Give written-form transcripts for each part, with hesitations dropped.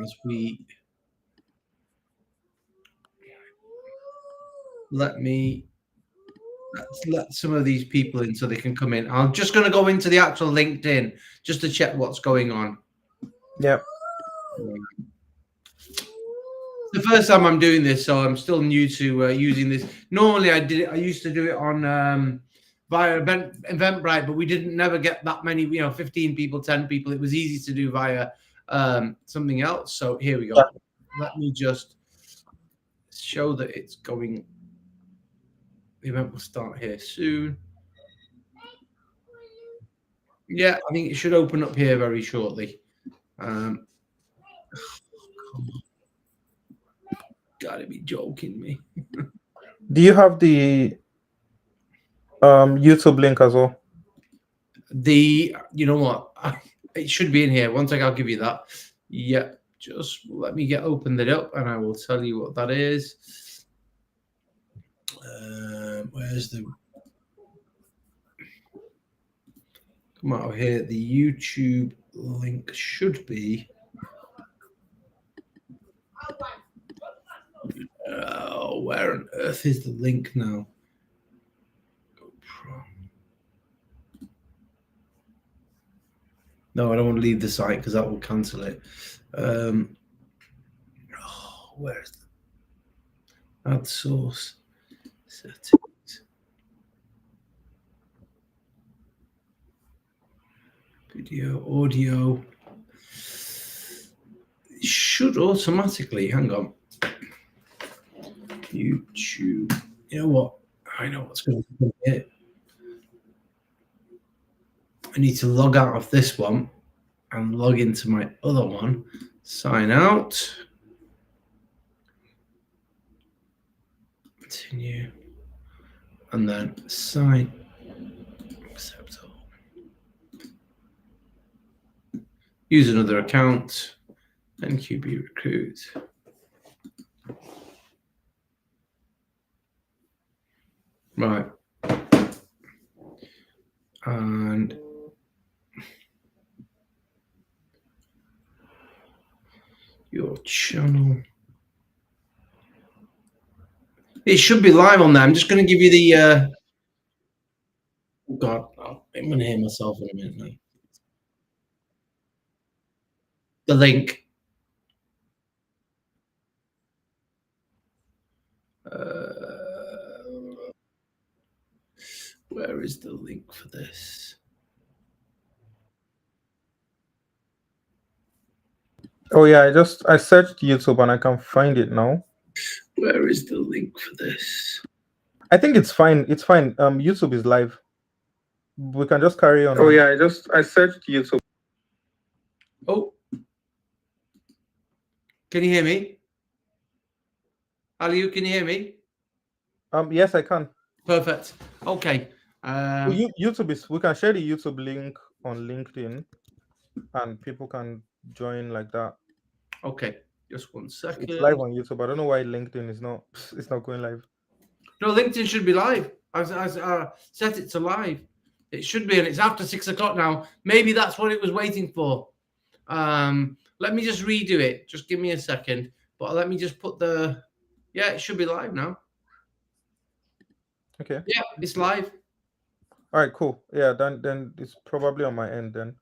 as we let some of these people in so they can come in. I'm just going to go into the actual LinkedIn just to check what's going on. Yep. The first time I'm doing this, so I'm still new to using this. Normally, I used to do it on via Eventbrite, but we never get that many. 15 people, 10 people. It was easy to do via something else. So here we go. Yeah. Let me just show that it's going. The event will start here soon. Yeah, I think it should open up here very shortly. Gotta be joking me. Do you have the YouTube link as well? You know what? It should be in here. One second, I'll give you that. Yeah, just let me open that up and I will tell you what that is. Where's the... Come out of here. The YouTube link should be... where on earth is the link now? No, I don't want to leave the site because that will cancel it. Where is the add source settings? Video, audio. It should automatically, hang on. YouTube. You know what? I know what's going to happen here. I need to log out of this one and log into my other one. Sign out. Continue. And then sign. Accept all. Use another account. NQB Recruit. Right. And your channel. It should be live on there. I'm just going to give you the... Oh God, I'm going to hear myself in a minute now. The link. Where is the link for this? Oh yeah, I searched YouTube and I can find it now. Where is the link for this? I think it's fine. It's fine. YouTube is live. We can just carry on. Oh yeah, I searched YouTube. Oh. Can you hear me? Aliu, can you hear me? Yes, I can. Perfect. Okay. YouTube is. We can share the YouTube link on LinkedIn, and people can join like that. Okay. Just 1 second. It's live on YouTube. I don't know why LinkedIn is not. It's not going live. No, LinkedIn should be live. I set it to live. It should be, and it's after 6 o'clock now. Maybe that's what it was waiting for. Let me just redo it. Just give me a second. But let me just put the... Yeah, it should be live now. Okay. Yeah, it's live. All right, cool. Yeah, then it's probably on my end then.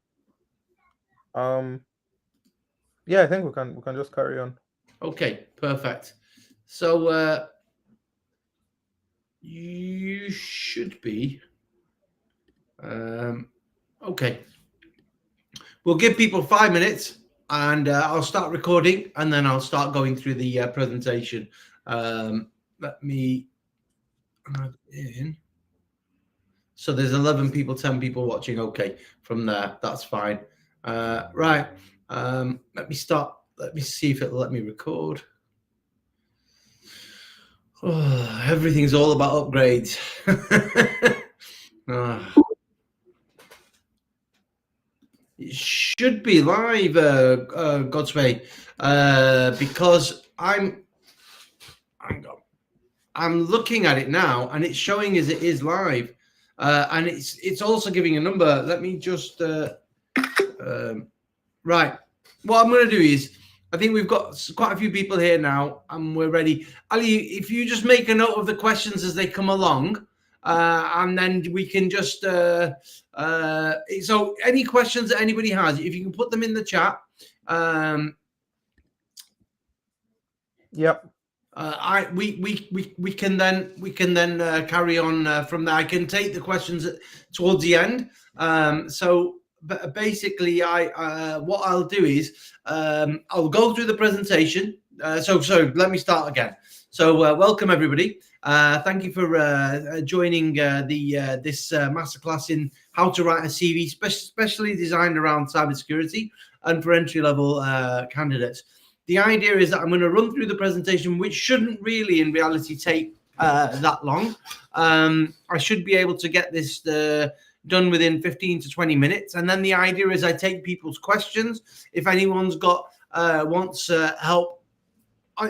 Yeah, I think we can just carry on. Okay, perfect. So you should be okay. We'll give people 5 minutes and I'll start recording and then I'll start going through the presentation. Let me add in. So there's 11 people, 10 people watching. Okay, from there, that's fine. Right. Let me start. Let me see if it'll let me record. Oh, everything's all about upgrades. It should be live, Godsway, because I'm looking at it now and it's showing as it is live, and it's also giving a number. Let me just right. What I'm going to do is I think we've got quite a few people here now, and we're ready. Ali, if you just make a note of the questions as they come along, and then we can just. So, any questions that anybody has, if you can put them in the chat. Yep. We can then carry on from there. I can take the questions towards the end. But basically, what I'll do is I'll go through the presentation. So let me start again. So welcome everybody. Thank you for joining this masterclass in how to write a CV, specially designed around cybersecurity and for entry-level candidates. The idea is that I'm going to run through the presentation, which shouldn't really, in reality, take that long. I should be able to get this done within 15 to 20 minutes. And then the idea is I take people's questions. If anyone's got wants help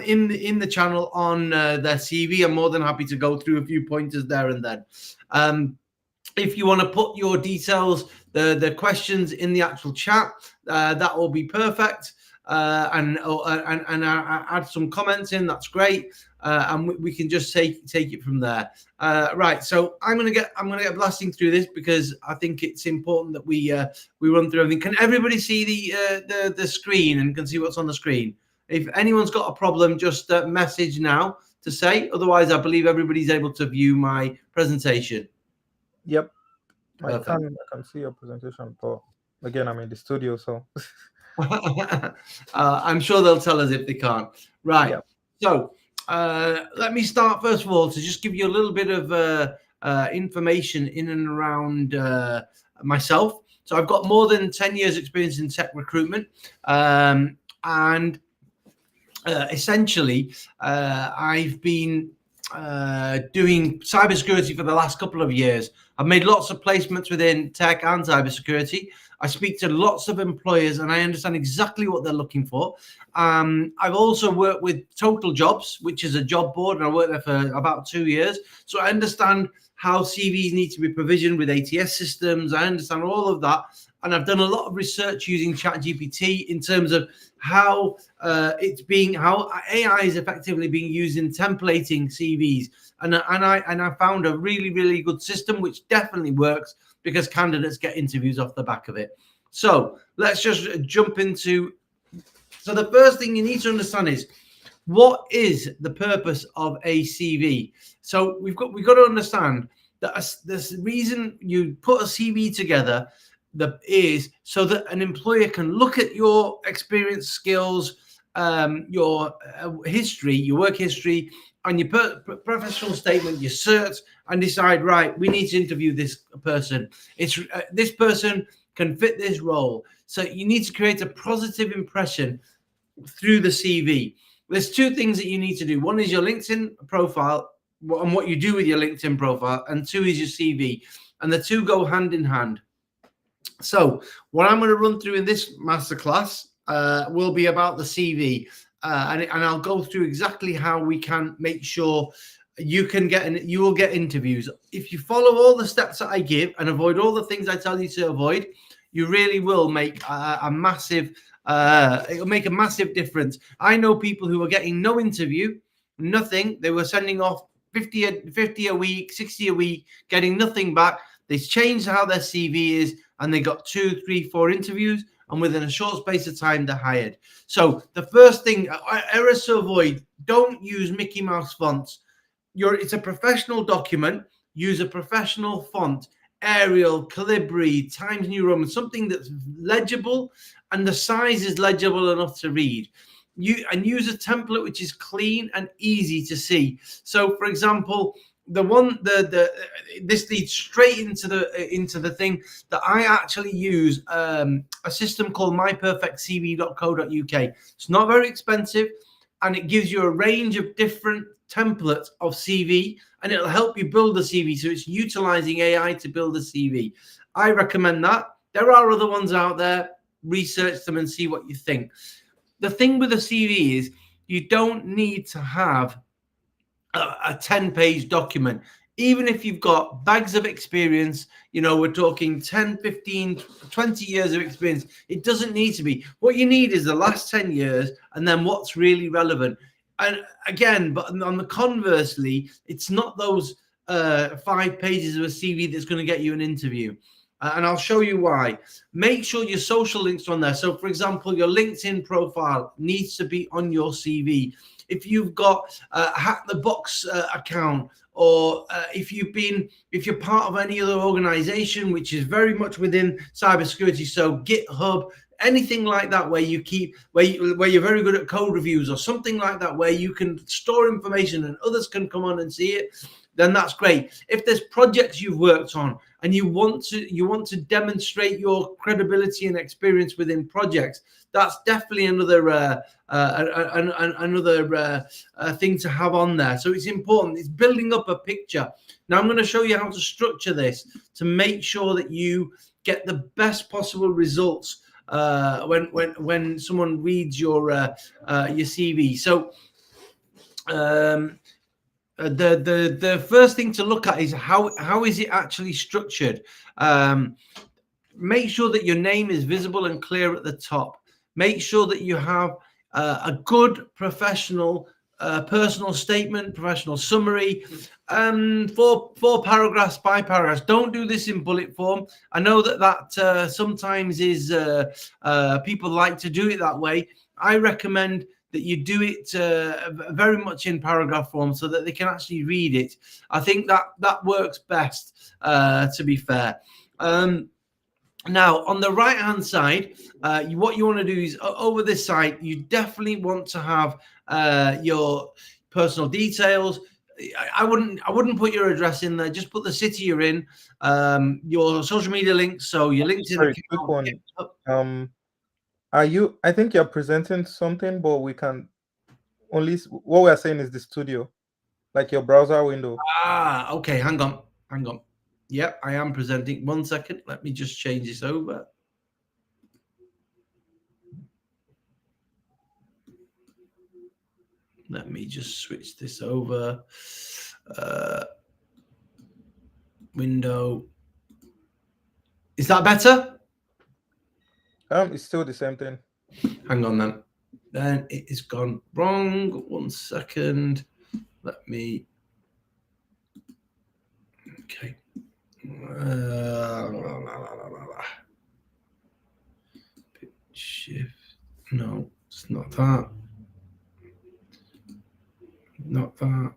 in the channel on their CV, I'm more than happy to go through a few pointers there and then. If you want to put your details, the questions in the actual chat, that will be perfect. And add some comments in. That's great, and we can just take it from there. Right. So I'm gonna get blasting through this because I think it's important that we run through everything. Can everybody see the screen and can see what's on the screen? If anyone's got a problem, just message now to say. Otherwise, I believe everybody's able to view my presentation. Yep. I can see your presentation, but again, I'm in the studio, so. I'm sure they'll tell us if they can't. Right. Yep. So let me start first of all to just give you a little bit of information in and around myself. So I've got more than 10 years experience in tech recruitment, and essentially I've been doing cybersecurity for the last couple of years. I've made lots of placements within tech and cybersecurity. I speak to lots of employers and I understand exactly what they're looking for. I've also worked with Total Jobs, which is a job board, and I worked there for about 2 years. So I understand how CVs need to be provisioned with ATS systems. I understand all of that. And I've done a lot of research using ChatGPT in terms of how how AI is effectively being used in templating CVs. And I found a really, really good system, which definitely works because candidates get interviews off the back of it. So let's just jump into. So the first thing you need to understand is, what is the purpose of a CV? So we've got to understand that the reason you put a CV together is so that an employer can look at your experience, skills, your history, your work history, and your professional statement, your certs, and decide, right, we need to interview this person. It's this person can fit this role. So you need to create a positive impression through the CV. There's two things that you need to do. One is your LinkedIn profile and what you do with your LinkedIn profile, and two is your CV, and the two go hand in hand. So what I'm going to run through in this masterclass will be about the CV, and I'll go through exactly how we can make sure you will get interviews. If you follow all the steps that I give and avoid all the things I tell you to avoid, you really will make a massive it'll make a massive difference. I know people who are getting no interview, nothing. They were sending off 50 a week, 60 a week, getting nothing back. They changed how their CV is, and they got 2, 3, 4 interviews, and within a short space of time, they're hired. So the first thing, errors to avoid: don't use Mickey Mouse fonts. It's a professional document. Use a professional font, Arial, Calibri, Times New Roman, something that's legible and the size is legible enough to read. Use a template which is clean and easy to see. So, for example, this leads straight into the thing that I actually use, a system called myperfectcv.co.uk. It's not very expensive, and it gives you a range of different templates of CV, and it'll help you build a CV. So it's utilizing AI to build a CV. I recommend that. There are other ones out there. Research them and see what you think. The thing with a CV is you don't need to have a 10-page document. even if you've got bags of experience, we're talking 10, 15, 20 years of experience, it doesn't need to be. What you need is the last 10 years and then what's really relevant. And again, but on the conversely, it's not those 5 pages of a CV that's going to get you an interview. And I'll show you why. Make sure your social links are on there. So, for example, your LinkedIn profile needs to be on your CV. If you've got a Hack the Box account, or if you're part of any other organization which is very much within cybersecurity, so GitHub, anything like that, where you're very good at code reviews or something like that, where you can store information and others can come on and see it, then that's great. If there's projects you've worked on and you want to demonstrate your credibility and experience within projects, that's definitely another thing to have on there. So it's important. It's building up a picture. Now I'm going to show you how to structure this to make sure that you get the best possible results when someone reads your CV. So the first thing to look at is how is it actually structured. Make sure that your name is visible and clear at the top. Make sure that you have a good professional personal statement, professional summary, 4 paragraphs, 5 paragraphs. Don't do this in bullet form. I know that sometimes is people like to do it that way. I recommend that you do it very much in paragraph form so that they can actually read it. I think that works best, to be fair. Now, on the right-hand side, what you want to do is over this side, you definitely want to have your personal details. I wouldn't put your address in there. Just put the city you're in, your social media links, so your LinkedIn Sorry, account. quick one. I think you're presenting something, but we can only, what we are saying is the studio, like your browser window. Okay, hang on. Yep, I am presenting. 1 second. Let me just change this over. Let me just switch this over. Window. Is that better? It's still the same thing. Hang on then. Then it has gone wrong. 1 second. Let me. Okay. Shift. No, it's not that. Not that.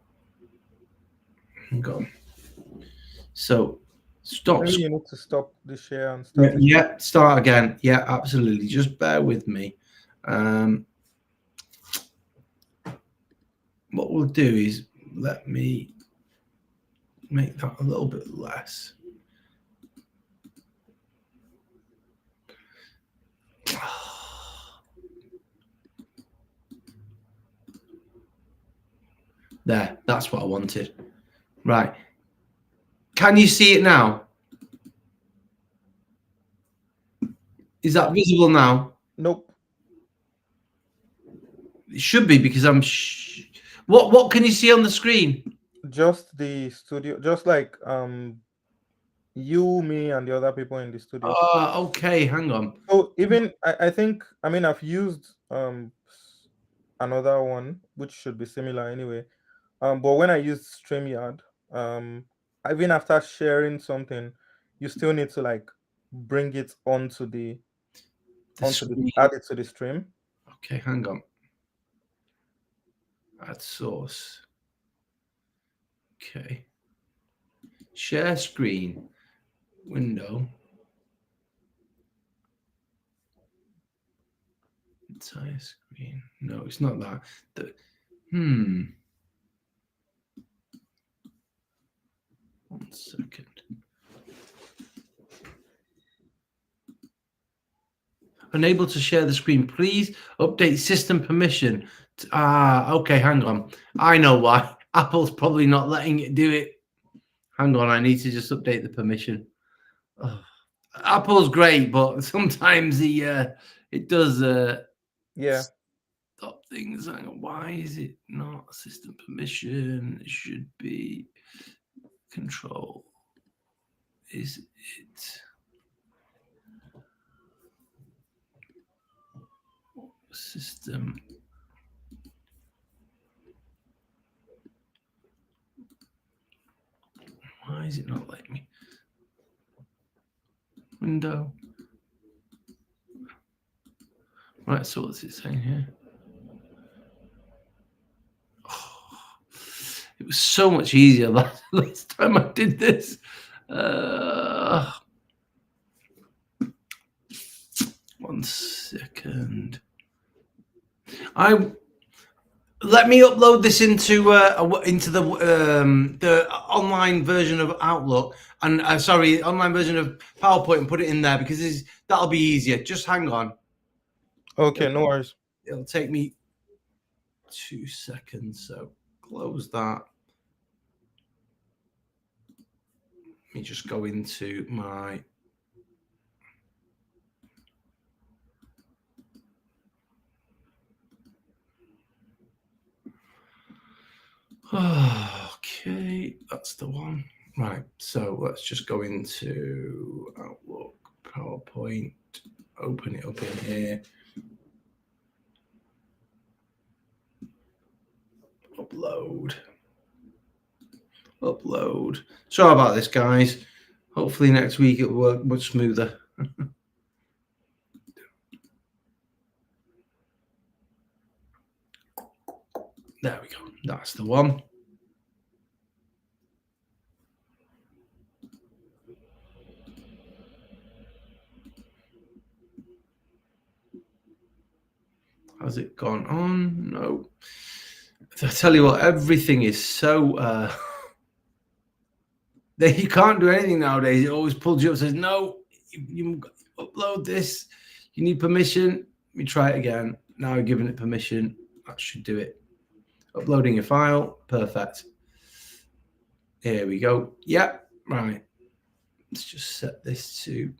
Hang on. So stop. Maybe you need to stop the share and start. Yeah, start again. Yeah, absolutely. Just bear with me. What we'll do is let me make that a little bit less. There, that's what I wanted. Right. Can you see it now? Is that visible now? Nope. It should be, because I'm. What can you see on the screen? Just the studio, just like you, me, and the other people in the studio. Okay, hang on. So even I think, I mean, I've used another one which should be similar anyway. But when I used StreamYard, even after sharing something, you still need to like bring it onto the add it to the stream. Okay, hang on. Add source. Okay. Share screen. Window. Entire screen. No, it's not that. One second. Unable to share the screen. Please update system permission. Okay, hang on. I know why. Apple's probably not letting it do it. Hang on, I need to just update the permission. Oh. Apple's great, but sometimes it does Yeah. stop things. Hang on, why is it not system permission? It should be Control. Is it system? Why is it not letting me? Window. Right, so what's it saying here? Oh, it was so much easier last time I did this. One second. Let me upload this into the online version of Outlook and online version of PowerPoint and put it in there because that'll be easier. Just hang on. Okay, no worries. It'll take me 2 seconds. So close that. Let me just go into my. Okay, that's the one. Right, so let's just go into Outlook, PowerPoint, open it up in here. Upload. Sorry about this, guys. Hopefully next week it'll work much smoother. There we go. That's the one. Has it gone on? No. I tell you what, everything is so you can't do anything nowadays. It always pulls you up and says, no, you upload this. You need permission. Let me try it again. Now I've given it permission. That should do it. Uploading a file. Perfect. Here we go. Yeah, right. Let's just set this to.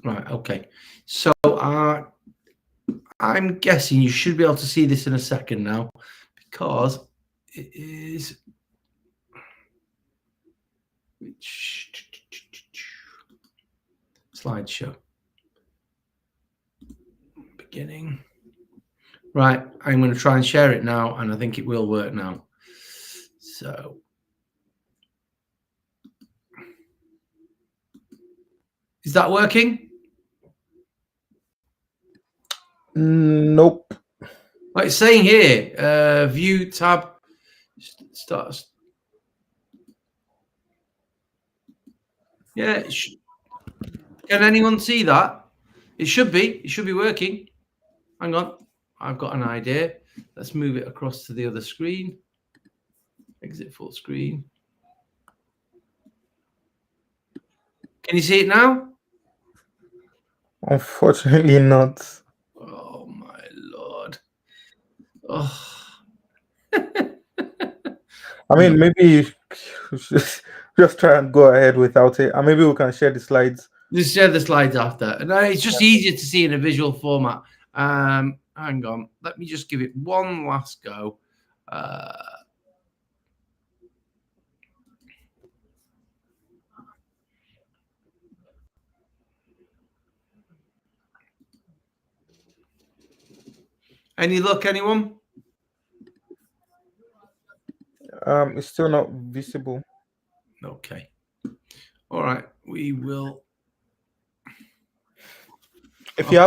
Right, okay. So I'm guessing you should be able to see this in a second now because it is. Slideshow. Beginning. Right, I'm going to try and share it now, and I think it will work now. So. Is that working? Nope. Like it's saying here, view tab starts. Yeah. Can anyone see that? It should be. It should be working. Hang on. I've got an idea. Let's move it across to the other screen. Exit full screen. Can you see it now? Unfortunately not. Oh my Lord. Oh. I mean, maybe you should just try and go ahead without it, and maybe we can share the slides. Just share the slides after. No, it's just easier to see in a visual format. Hang on. Let me just give it one last go. Any luck, anyone? It's still not visible. Okay. All right. We will. If you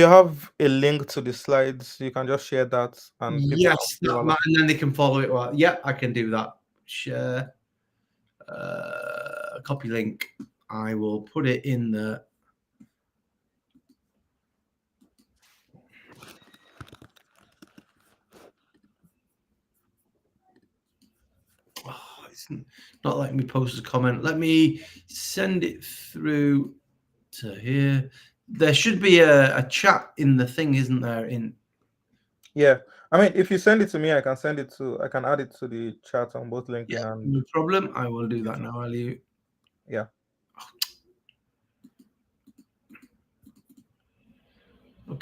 have a link to the slides, you can just share that, and Yes, and then they can follow it. Well, yeah, I can do that. Share. Copy link. I will put it in the. Oh, it's not letting me post a comment. Let me send it through to here. There should be a chat in the thing, isn't there? Yeah, I mean, if you send it to me, I can add it to the chat on both LinkedIn and. No problem. I will do that now, Ali. Yeah.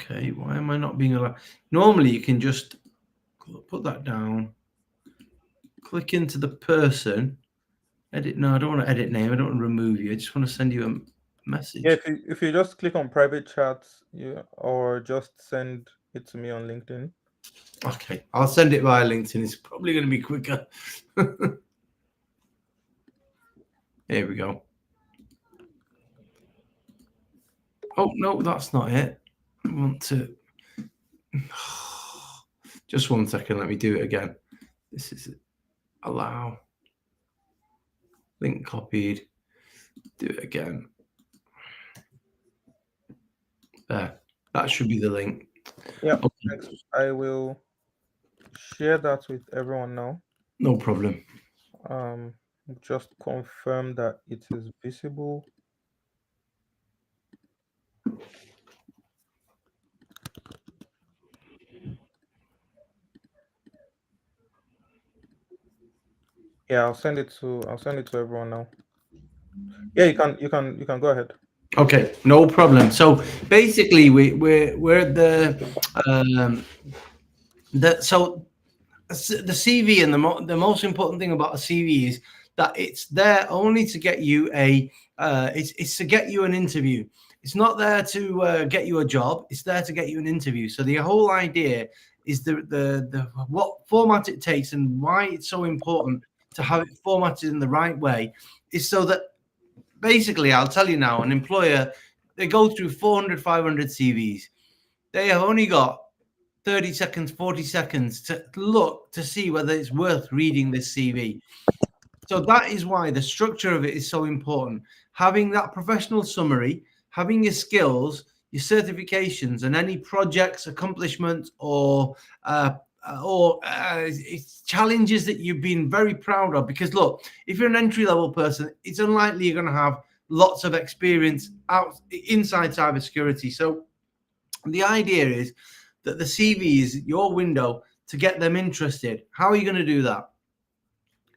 Okay, why am I not being allowed? Normally you can just put that down, click into the person, edit. No, I don't want to edit name. I don't want to remove you. I just want to send you a message. Yeah, if you just click on private chats, or just send it to me on LinkedIn. Okay, I'll send it via LinkedIn. It's probably going to be quicker. Here we go. Oh, no, that's not it. I want to... Just 1 second. Let me do it again. This is it. Allow. Link copied. Do it again. There. That should be the link. Yeah, Okay. next, I will share that with everyone now. No problem. Just confirm that it is visible. Yeah, I'll send it to everyone now. Yeah, you can go ahead. Okay, no problem. So basically, we're at so the CV, and the most important thing about a CV is that it's there only to get you it's to get you an interview. It's not there to get you a job. It's there to get you an interview. So the whole idea is the what format it takes and why it's so important to have it formatted in the right way is so that basically, I'll tell you now, an employer, they go through 400, 500 CVs. They have only got 30 seconds, 40 seconds to look to see whether it's worth reading this CV. So that is why the structure of it is so important. Having that professional summary, having your skills, your certifications, and any projects, accomplishments, or challenges that you've been very proud of. Because look, if you're an entry-level person, it's unlikely you're going to have lots of experience inside cybersecurity. So the idea is that the CV is your window to get them interested. How are you going to do that?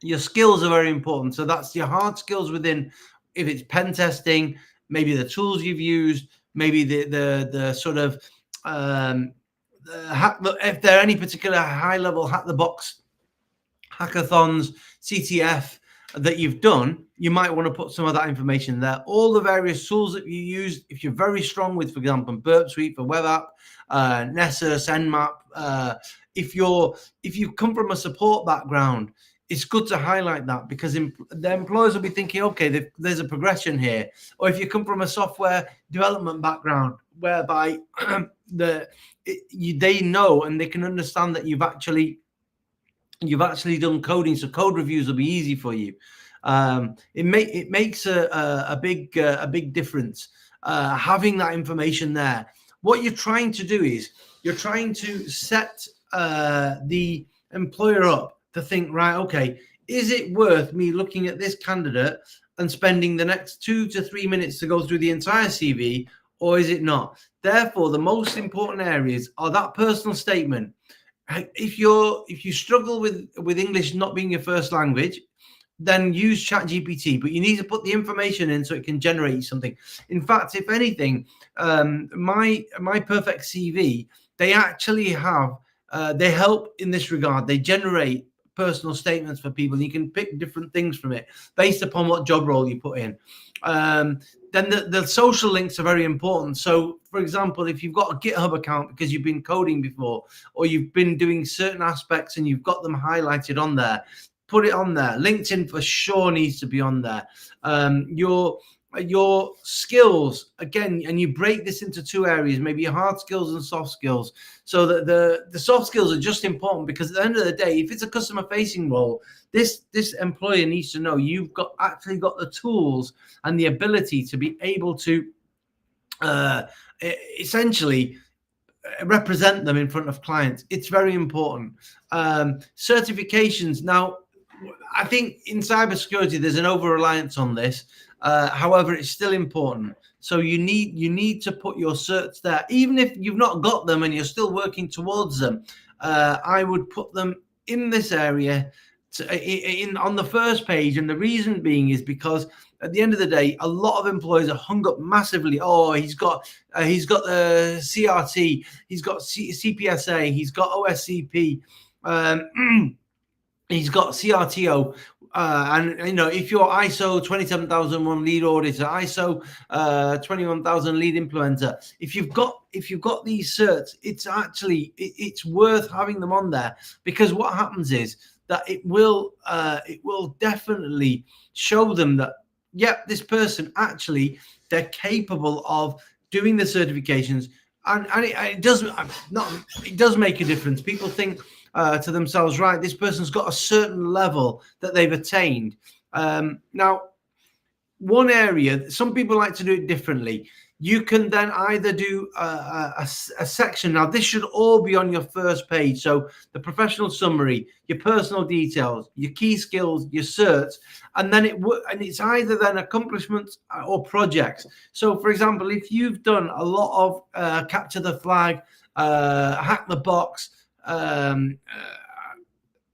Your skills are very important. So that's your hard skills within, if it's pen testing, maybe the tools you've used, maybe the sort of if there are any particular high level hack the box hackathons, CTF that you've done, you might want to put some of that information there. All the various tools that you use, if you're very strong with, for example, Burp Suite for web app, Nessus, Nmap. If you come from a support background, it's good to highlight that because the employers will be thinking, okay, there's a progression here. Or if you come from a software development background, whereby they know and they can understand that you've actually done coding, so code reviews will be easy for you. It makes a big difference having that information there. What you're trying to do is you're trying to set the employer up to think, right, okay, is it worth me looking at this candidate and spending the next 2 to 3 minutes to go through the entire CV, or is it not? Therefore, the most important areas are that personal statement. If you struggle with English not being your first language, then use ChatGPT, but you need to put the information in so it can generate something. In fact, if anything, my perfect CV, they actually have they help in this regard. They generate personal statements for people. You can pick different things from it based upon what job role you put in. Then the social links are very important. So, for example, if you've got a GitHub account because you've been coding before, or you've been doing certain aspects and you've got them highlighted on there, put it on there. LinkedIn for sure needs to be on there. Your skills, again, and you break this into two areas, maybe your hard skills and soft skills. So that the soft skills are just important because at the end of the day, if it's a customer facing role, this employer needs to know you've actually got the tools and the ability to be able to essentially represent them in front of clients. It's very important. Certifications. Now, I think in cybersecurity, there's an over-reliance on this. However, it's still important. So you need to put your certs there, even if you've not got them and you're still working towards them. I would put them in this area on the first page, and the reason being is because at the end of the day, a lot of employers are hung up massively. Oh, he's got the CRT, he's got CPSA, he's got OSCP, he's got CRTO. And if you're ISO 27001 lead auditor, ISO 21000 lead implementer, if you've got these certs, it's worth having them on there, because what happens is that it will definitely show them that, yep, this person actually, they're capable of doing the certifications, and it does make a difference. People think to themselves, right, this person's got a certain level that they've attained. Now, one area, some people like to do it differently. You can then either do a section. Now, this should all be on your first page. So the professional summary, your personal details, your key skills, your certs, and then it's either then accomplishments or projects. So, for example, if you've done a lot of capture the flag, hack the box,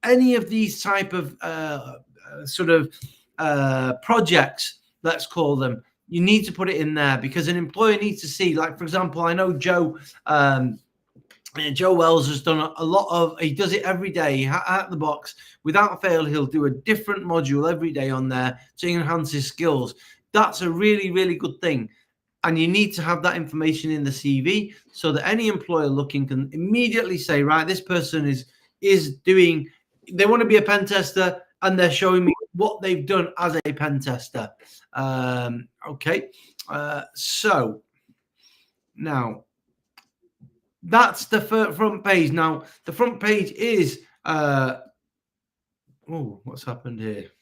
any of these type of projects, let's call them, you need to put it in there, because an employer needs to see, like, for example, I know Joe Wells has done a lot of, he does it every day, hack the box, without fail, he'll do a different module every day on there to enhance his skills. That's a really, really good thing. And you need to have that information in the CV so that any employer looking can immediately say, right, this person is doing, they want to be a pen tester, and they're showing me what they've done as a pen tester. Okay. So now that's the front page. Now the front page is, what's happened here?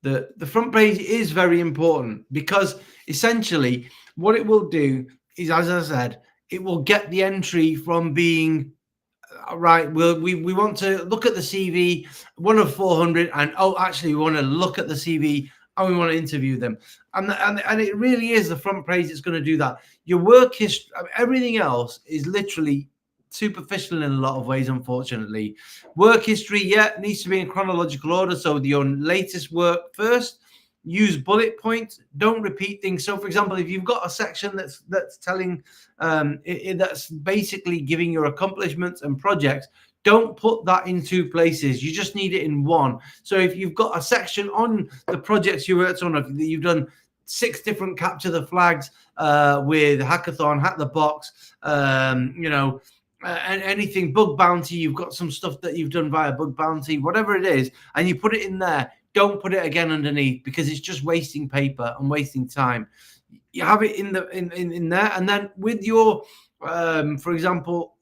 The front page is very important, because essentially what it will do is, as I said, it will get the entry from being, right, we want to look at the CV, one of 400, and actually we want to look at the CV and we want to interview them. And it really is the front page that's going to do that. Your work history, everything else is literally superficial in a lot of ways, unfortunately. Work history, needs to be in chronological order. So your latest work first. Use bullet points. Don't repeat things. So, for example, if you've got a section that's telling, that's basically giving your accomplishments and projects, don't put that in two places. You just need it in one. So, if you've got a section on the projects you worked on, that you've done 6 different capture the flags with hackathon, hack the box, anything bug bounty, you've got some stuff that you've done via bug bounty, whatever it is, and you put it in there. Don't put it again underneath, because it's just wasting paper and wasting time. You have it in there, and then with your, for example,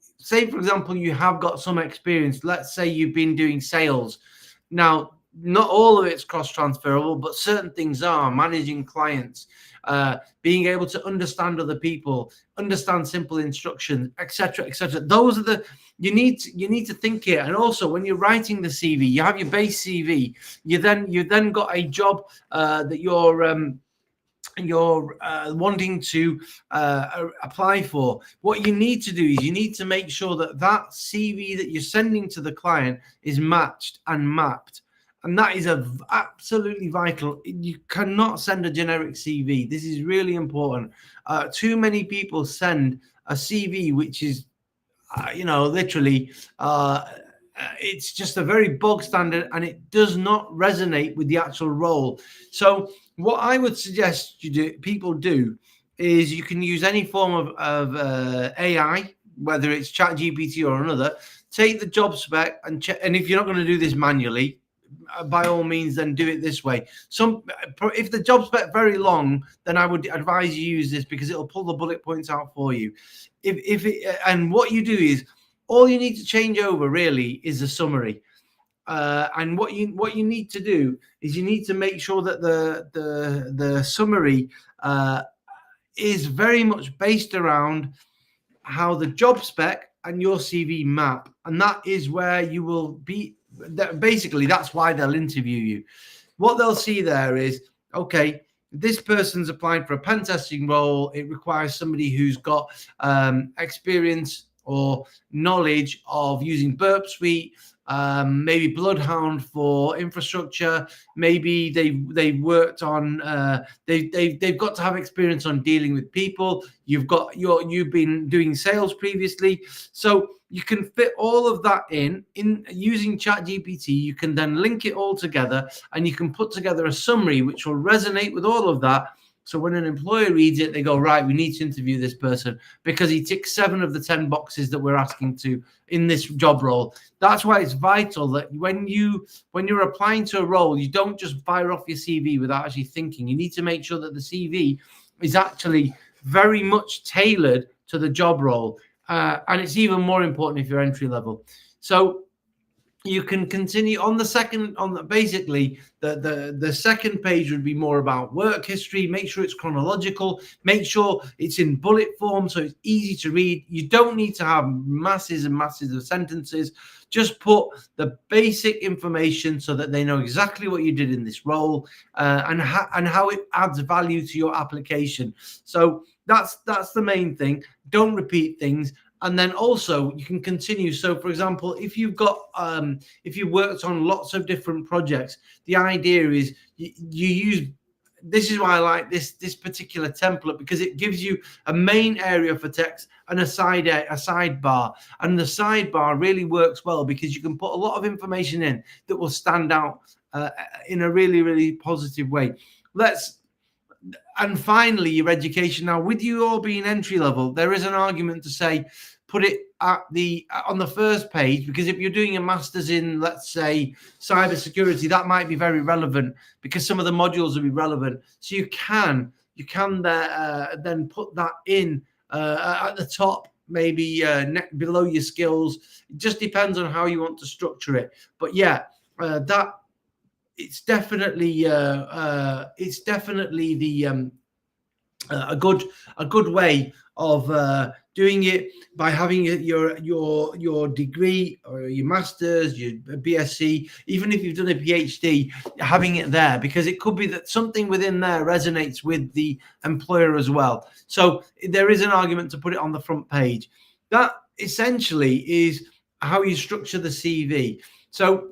you have got some experience. Let's say you've been doing sales. Now, not all of it's cross-transferable, but certain things are. Managing clients, being able to understand other people, understand simple instructions, etc., etc. Those are you need to think here. And also, when you're writing the CV, you have your base CV. You then got a job that you're wanting to apply for. What you need to do is you need to make sure that CV that you're sending to the client is matched and mapped. And that is absolutely vital. You cannot send a generic CV. This is really important. Too many people send a CV which is, literally, it's just a very bog standard, and it does not resonate with the actual role. So what I would suggest people do is you can use any form of AI, whether it's ChatGPT or another. Take the job spec and check. And if you're not going to do this manually, by all means, then do it this way. If the job spec very long, then I would advise you use this, because it'll pull the bullet points out for you. And what you do is, all you need to change over really is the summary. And what you need to do is you need to make sure that the summary is very much based around how the job spec and your CV map, and that is where you will be. Basically, that's why they'll interview you. What they'll see there is, okay, this person's applied for a pen testing role. It requires somebody who's got experience or knowledge of using Burp Suite, maybe Bloodhound for infrastructure. Maybe they worked on they've got to have experience on dealing with people. You've been doing sales previously, so you can fit all of that in using ChatGPT. You can then link it all together, and you can put together a summary which will resonate with all of that. So when an employer reads it, they go, right, we need to interview this person because he ticks 7 of the 10 boxes that we're asking to in this job role. That's why it's vital that when you're applying to a role, you don't just fire off your CV without actually thinking. You need to make sure that the CV is actually very much tailored to the job role. And it's even more important if you're entry level. So you can continue on the second, basically the second page would be more about work history. Make sure it's chronological, make sure it's in bullet form so it's easy to read. You don't need to have masses and masses of sentences. Just put the basic information so that they know exactly what you did in this role, and how it adds value to your application. So that's the main thing. Don't repeat things. And then also you can continue. So for example, if you've got if you worked on lots of different projects, the idea is you use, this is why I like this particular template, because it gives you a main area for text and a sidebar. And the sidebar really works well because you can put a lot of information in that will stand out in a really, really positive way. And finally, your education. Now, with you all being entry level, there is an argument to say put it on the first page, because if you're doing a master's in, let's say, cybersecurity, that might be very relevant because some of the modules will be relevant. So you can then put that in at the top, maybe below your skills. It just depends on how you want to structure it. But yeah, that. It's definitely the a good way of doing it, by having your degree or your master's, your BSc, even if you've done a PhD, having it there, because it could be that something within there resonates with the employer as well. So there is an argument to put it on the front page. That essentially is how you structure the CV. So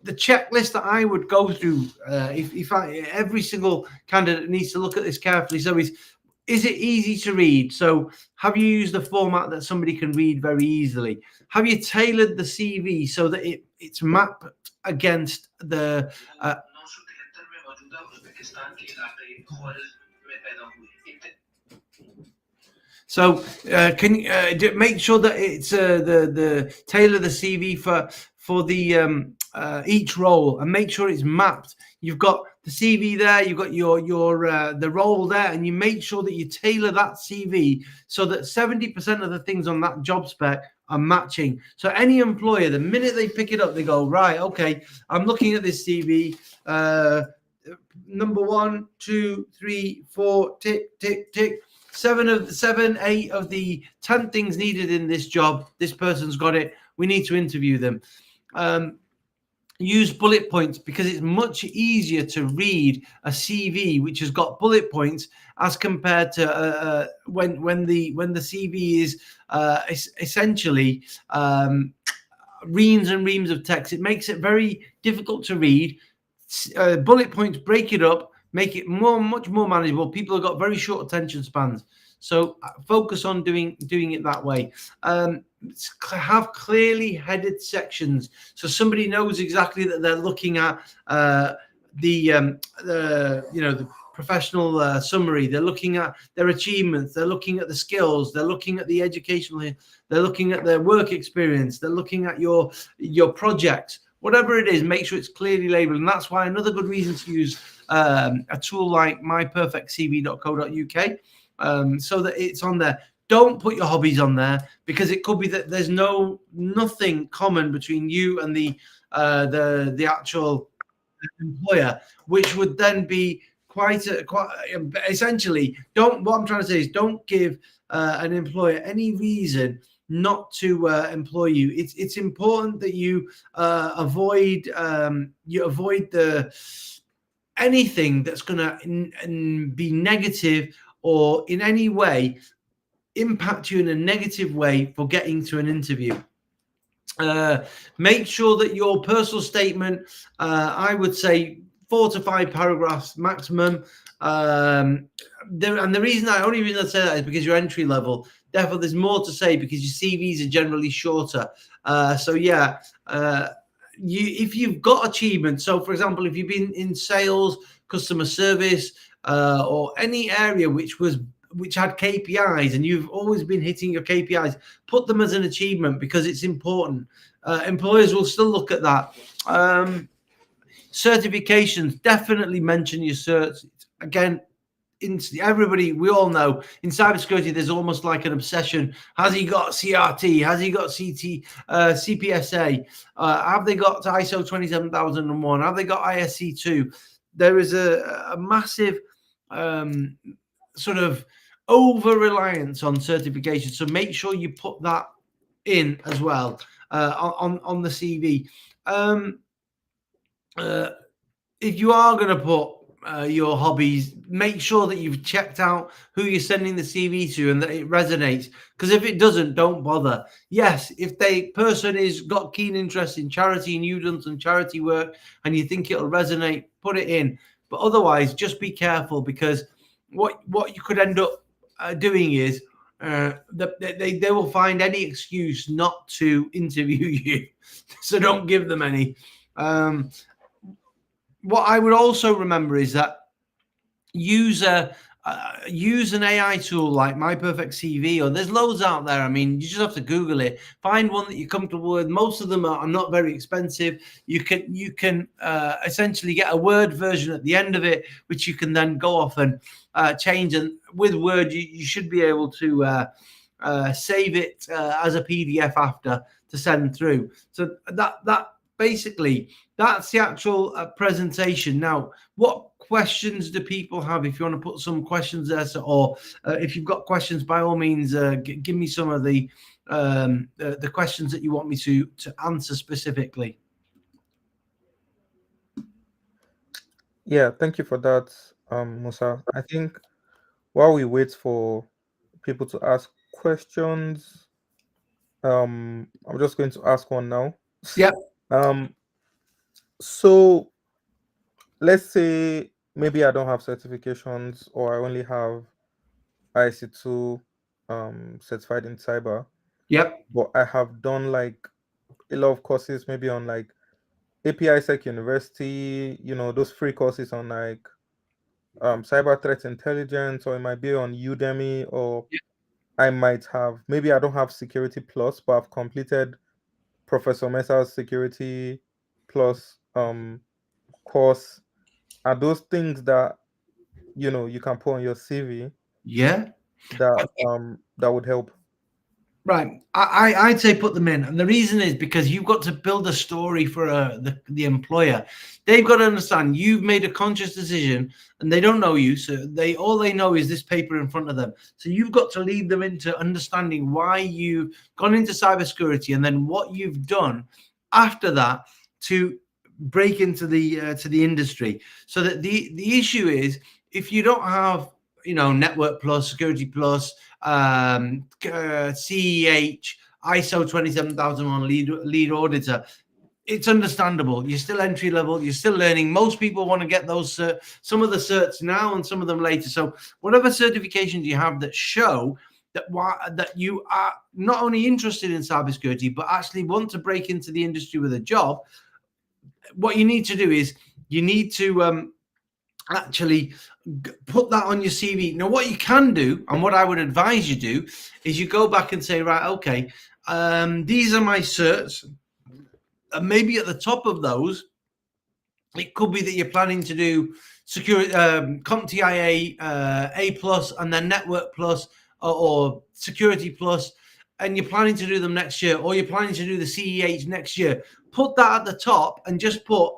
the checklist that I would go through, every single candidate needs to look at this carefully. So is it easy to read? So have you used a format that somebody can read very easily? Have you tailored the CV so that it's mapped against the can you make sure that it's the tailor the CV for the each role, and make sure it's mapped. You've got the CV there, you've got your the role there, and you make sure that you tailor that CV so that 70% of the things on that job spec are matching. So any employer, the minute they pick it up, they go, right, okay, I'm looking at this CV. Number 1, 2, 3, 4, tick, tick, tick. 8 of the 10 things needed in this job. This person's got it. We need to interview them. Use bullet points, because it's much easier to read a CV which has got bullet points as compared to when the CV is essentially reams and reams of text. It makes it very difficult to read. Bullet points break it up, make it much more manageable. People have got very short attention spans, so focus on doing it that way. Have clearly headed sections so somebody knows exactly that they're looking at the professional summary. They're looking at their achievements. They're looking at the skills. They're looking at the educational. They're looking at their work experience. They're looking at your projects. Whatever it is, make sure it's clearly labeled. And that's why another good reason to use a tool like myperfectcv.co.uk, so that it's on there. Don't put your hobbies on there, because it could be that there's nothing common between you and the actual employer, which would then be quite essentially. What I'm trying to say is, don't give an employer any reason not to employ you. It's important that you avoid anything that's going to be negative or in any way impact you in a negative way for getting to an interview. Make sure that your personal statement, I would say 4 to 5 paragraphs maximum. And the only reason I say that is because you're entry level. Therefore, there's more to say because your CVs are generally shorter. So yeah, if you've got achievements. So, for example, if you've been in sales, customer service, or any area which had KPIs and you've always been hitting your KPIs, put them as an achievement because it's important. Employers will still look at that. Certifications, definitely mention your certs. Again, everybody, we all know in cybersecurity, there's almost like an obsession. Has he got CRT? Has he got CPSA? Have they got ISO 27001? Have they got ISC2? There is a massive sort of over reliance on certification. So make sure you put that in as well on the CV. If you are going to put your hobbies, make sure that you've checked out who you're sending the CV to and that it resonates. Because if it doesn't, don't bother. Yes, if the person has got keen interest in charity and you've done some charity work and you think it'll resonate, put it in. But otherwise, just be careful because what you could end up doing is they will find any excuse not to interview you. So don't give them any. What I would also remember is that use an AI tool like My Perfect CV, or there's loads out there. I mean, you just have to Google it. Find one that you're comfortable with. Most of them are not very expensive. You can essentially get a Word version at the end of it, which you can then go off and change. And with Word, you should be able to save it as a PDF after to send through. So that basically, that's the actual presentation. Now, what questions do people have? If you want to put some questions there, or if you've got questions, by all means, give me some of the questions that you want me to answer specifically. Yeah, thank you for that, Musa. I think while we wait for people to ask questions, I'm just going to ask one now. Yeah. So let's say maybe I don't have certifications or I only have IC2 certified in cyber. Yep. But I have done like a lot of courses, maybe on like API Sec University, those free courses on like cyber threat intelligence, or it might be on Udemy, or Yep. I might have, maybe I don't have Security Plus, but I've completed Professor Mesa's Security Plus course. Are those things that you can put on your CV Yeah. that would help? Right. I'd say put them in. And the reason is because you've got to build a story for the employer. They've got to understand you've made a conscious decision and they don't know you. So all they know is this paper in front of them. So you've got to lead them into understanding why you've gone into cybersecurity and then what you've done after that to break into the industry. So that the issue is, if you don't have Network Plus, Security Plus, CEH, ISO 27001 lead auditor, it's understandable. You're still entry level. You're still learning. Most people want to get those some of the certs now and some of them later. So whatever certifications you have that show that you are not only interested in cybersecurity but actually want to break into the industry with a job, what you need to do is you need to actually put that on your CV. Now, what you can do, and what I would advise you do, is you go back and say, right, okay, these are my certs. And maybe at the top of those, it could be that you're planning to do security, CompTIA A plus, and then Network Plus or Security Plus, and you're planning to do them next year, or you're planning to do the CEH next year. Put that at the top and just put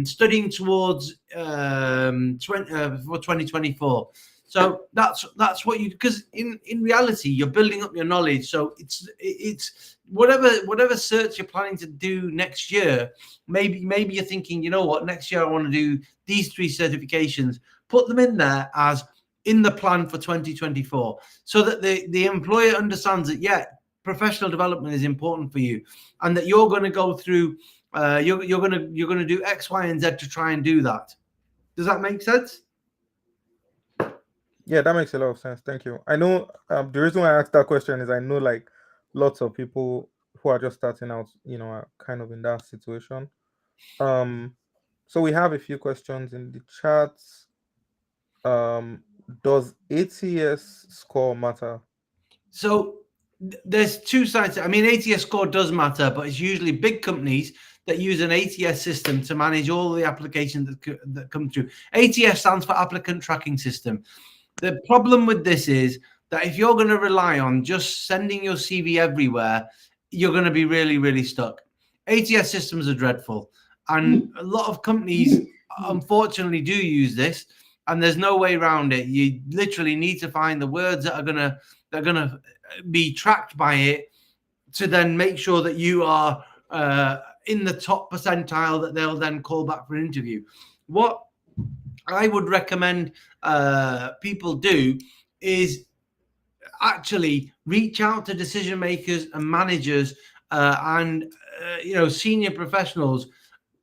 studying towards for 2024. So that's what you, because in reality you're building up your knowledge. So it's whatever search you're planning to do next year. Maybe you're thinking, you know what, next year I want to do these 3 certifications. Put them in there as in the plan for 2024, so that the employer understands that, yeah, professional development is important for you, and that you're going to go through, you're going to do X, Y, and Z to try and do that. Does that make sense? Yeah, that makes a lot of sense. Thank you. I know the reason why I asked that question is I know like lots of people who are just starting out, are kind of in that situation. So we have a few questions in the chat. Does ATS score matter? So there's two sides. I mean, ATS score does matter, but it's usually big companies that use an ATS system to manage all the applications that come through. ATS stands for Applicant Tracking System. The problem with this is that if you're going to rely on just sending your CV everywhere, you're going to be really, really stuck. ATS systems are dreadful, and a lot of companies unfortunately do use this, and there's no way around it. You literally need to find the words that are going to be tracked by it to then make sure that you are in the top percentile that they'll then call back for an interview. What I would recommend people do is actually reach out to decision makers and managers and senior professionals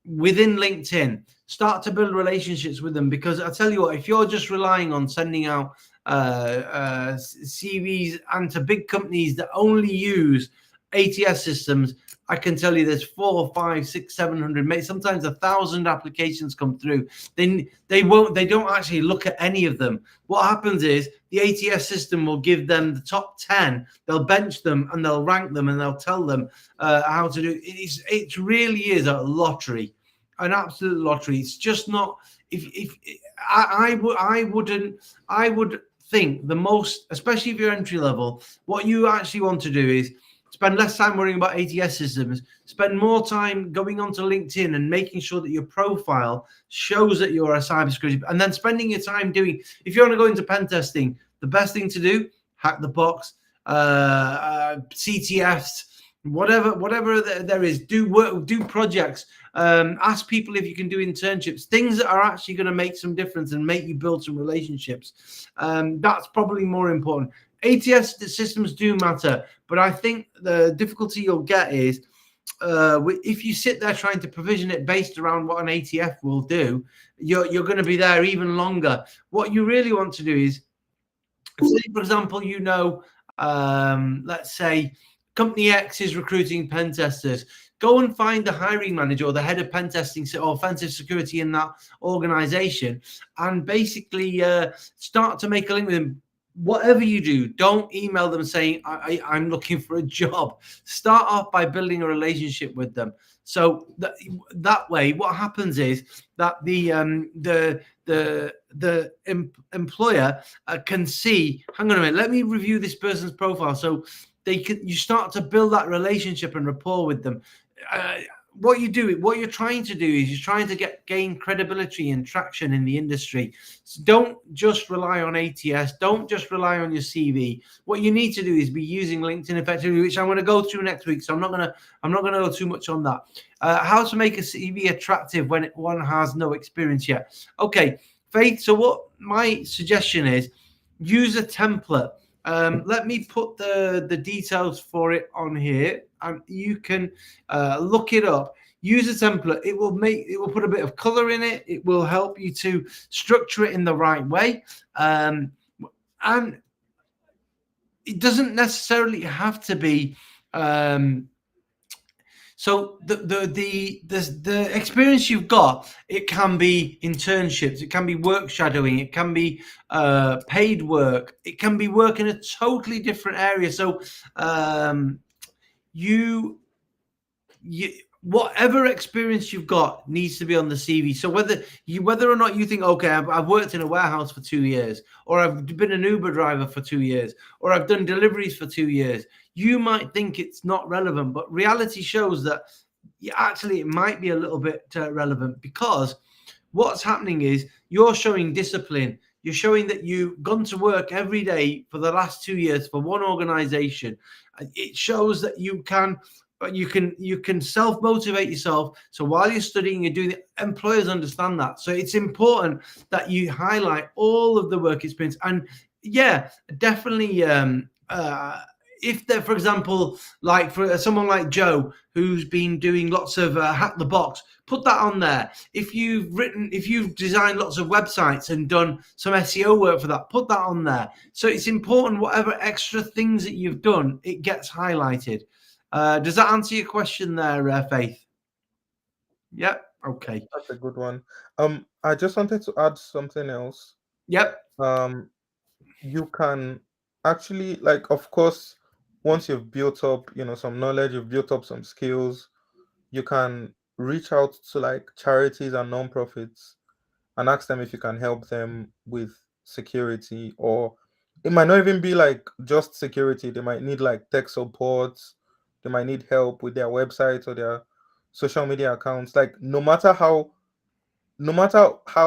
within LinkedIn. Start to build relationships with them, because I tell you what, if you're just relying on sending out CVs and to big companies that only use ATS systems, I can tell you there's 400, 500, 600, 700, sometimes 1,000 applications come through. They don't actually look at any of them. What happens is the ATS system will give them the top 10. They'll bench them and they'll rank them and they'll tell them how to do it. It really is a lottery, an absolute lottery. It's just not. I would think the most, especially if you're entry level, what you actually want to do is spend less time worrying about ATS systems, spend more time going onto LinkedIn and making sure that your profile shows that you're a cybersecurity, and then spending your time doing, if you want to go into pen testing, the best thing to do, hack the box, CTFs, whatever there is, do work, do projects, ask people if you can do internships, things that are actually going to make some difference and make you build some relationships. That's probably more important. ATS systems do matter, but I think the difficulty you'll get is if you sit there trying to provision it based around what an ATF will do, you're going to be there even longer. What you really want to do is, say, for example, let's say company X is recruiting pen testers. Go and find the hiring manager or the head of pen testing or offensive security in that organization, and basically start to make a link with them. Whatever you do, don't email them saying I'm looking for a job. Start off by building a relationship with them. So that way, what happens is that the employer can see, hang on a minute, let me review this person's profile. So you start to build that relationship and rapport with them. What you're trying to do is you're trying to gain credibility and traction in the industry. So don't just rely on ATS. Don't just rely on your CV. What you need to do is be using LinkedIn effectively, which I'm going to go through next week. So I'm not going to go too much on that. How to make a CV attractive when one has no experience yet. Okay, Faith. So what my suggestion is, use a template. Let me put the details for it on here, and you can look it up. Use a template. It will put a bit of color in it. It will help you to structure it in the right way. And it doesn't necessarily have to be. So the experience you've got, it can be internships, it can be work shadowing, it can be paid work, it can be work in a totally different area. So whatever experience you've got needs to be on the CV. So whether or not you think, okay, I've worked in a warehouse for 2 years, or I've been an Uber driver for 2 years, or I've done deliveries for 2 years, you might think it's not relevant, but reality shows that actually it might be a little bit relevant, because what's happening is you're showing discipline. You're showing that you've gone to work every day for the last 2 years for one organization. It shows that you can self-motivate yourself. So while you're studying, you're doing it. Employers understand that. So it's important that you highlight all of the work experience. And yeah, definitely if they're, for example, like for someone like Joe, who's been doing lots of hack the box, put that on there. If you've designed lots of websites and done some SEO work for that, put that on there. So it's important, whatever extra things that you've done, it gets highlighted. Does that answer your question there, Faith? Yep. Okay. That's a good one. I just wanted to add something else. Yep. You can actually, like, of course, once you've built up, some knowledge, you've built up some skills, you can reach out to like charities and non-profits and ask them if you can help them with security, or it might not even be like just security. They might need like tech support, they might need help with their websites or their social media accounts. Like no matter how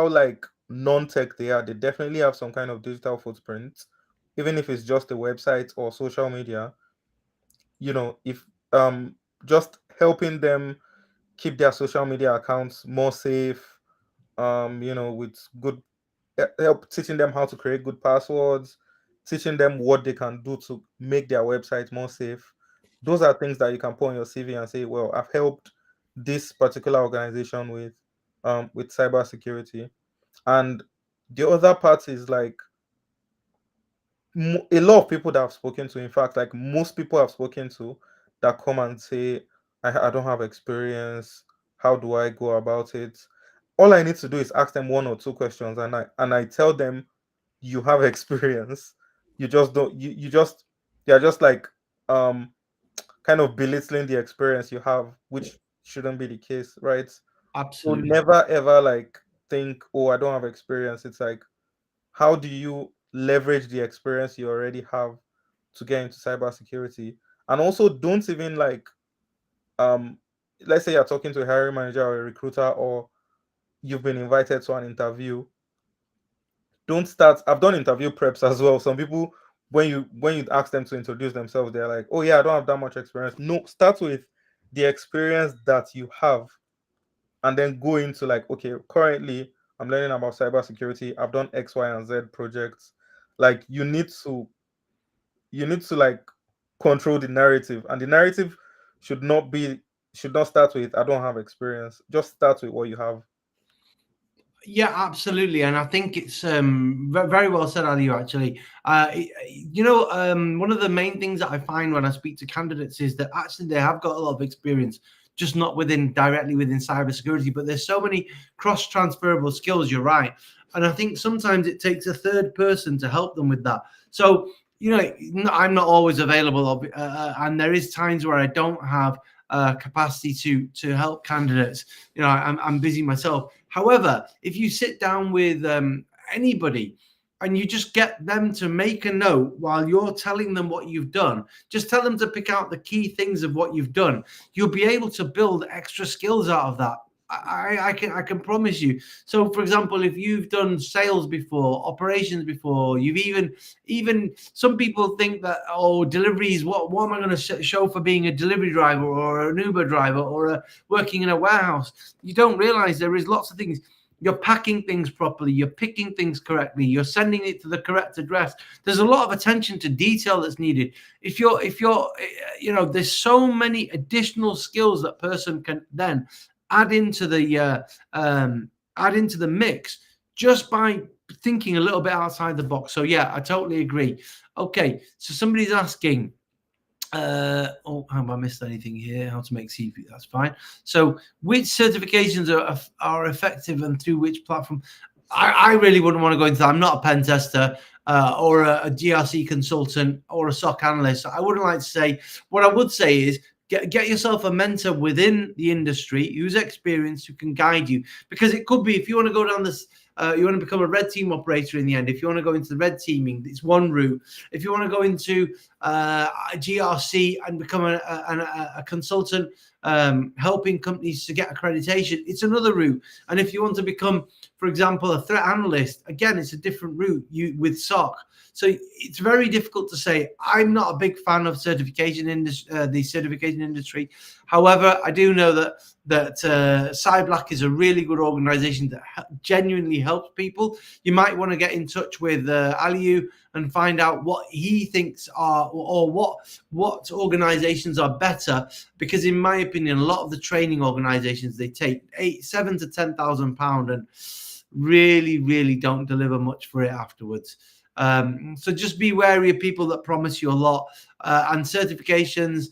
like non-tech they are, they definitely have some kind of digital footprint, even if it's just a website or social media. If just helping them keep their social media accounts more safe, with good help, teaching them how to create good passwords, teaching them what they can do to make their website more safe. Those are things that you can put on your CV and say, well, I've helped this particular organization with cybersecurity. And the other part is like a lot of people that I've spoken to, in fact, like most people I've spoken to that come and say, I don't have experience. How do I go about it? All I need to do is ask them one or two questions, and I tell them, you have experience. You just don't. You just They're just like kind of belittling the experience you have, which shouldn't be the case, right? So Absolutely. never ever like think, oh, I don't have experience. It's like, how do you leverage the experience you already have to get into cybersecurity? And also, don't even like, let's say you're talking to a hiring manager or a recruiter, or you've been invited to an interview. Don't start. I've done interview preps as well. Some people, when you ask them to introduce themselves, they're like, oh yeah, I don't have that much experience. No, start with the experience that you have, and then go into like, okay, currently I'm learning about cybersecurity. I've done X, Y, and Z projects. Like, you need to like control the narrative, and the narrative should not be should not start with, I don't have experience. Just start with what you have. Yeah, absolutely, and I think it's very well said, Ali. Actually, one of the main things that I find when I speak to candidates is that actually they have got a lot of experience, just not directly within cybersecurity. But there's so many cross transferable skills. You're right, and I think sometimes it takes a third person to help them with that. So I'm not always available, and there is times where I don't have capacity to help candidates. I'm busy myself. However, if you sit down with anybody and you just get them to make a note while you're telling them what you've done, just tell them to pick out the key things of what you've done, you'll be able to build extra skills out of that. I can promise you. So, for example, if you've done sales before, operations before, you've even some people think that, oh, deliveries. What am I going to show for being a delivery driver or an Uber driver or working in a warehouse? You don't realize there is lots of things. You're packing things properly. You're picking things correctly. You're sending it to the correct address. There's a lot of attention to detail that's needed. If you're, there's so many additional skills that person can then add into the mix just by thinking a little bit outside the box. So yeah, I totally agree. Okay, so somebody's asking, have I missed anything here? How to make CV? That's fine. So which certifications are effective and through which platform? I really wouldn't want to go into that. I'm not a pen tester or a GRC consultant or a SOC analyst. I wouldn't like to say. What I would say is get yourself a mentor within the industry who's experienced, who can guide you. Because it could be, if you want to go down this, you want to become a red team operator in the end. If you want to go into the red teaming, it's one route. If you want to go into a GRC and become a consultant, helping companies to get accreditation, it's another route. And if you want to become, for example, a threat analyst, again, it's a different route with SOC. So it's very difficult to say. I'm not a big fan of the certification industry. However, I do know that Cyblack is a really good organization that genuinely helps people. You might want to get in touch with Aliu and find out what he thinks are, or what organizations are better. Because in my opinion, a lot of the training organizations, they take £7,000 to £10,000 and really don't deliver much for it afterwards. So just be wary of people that promise you a lot. And certifications,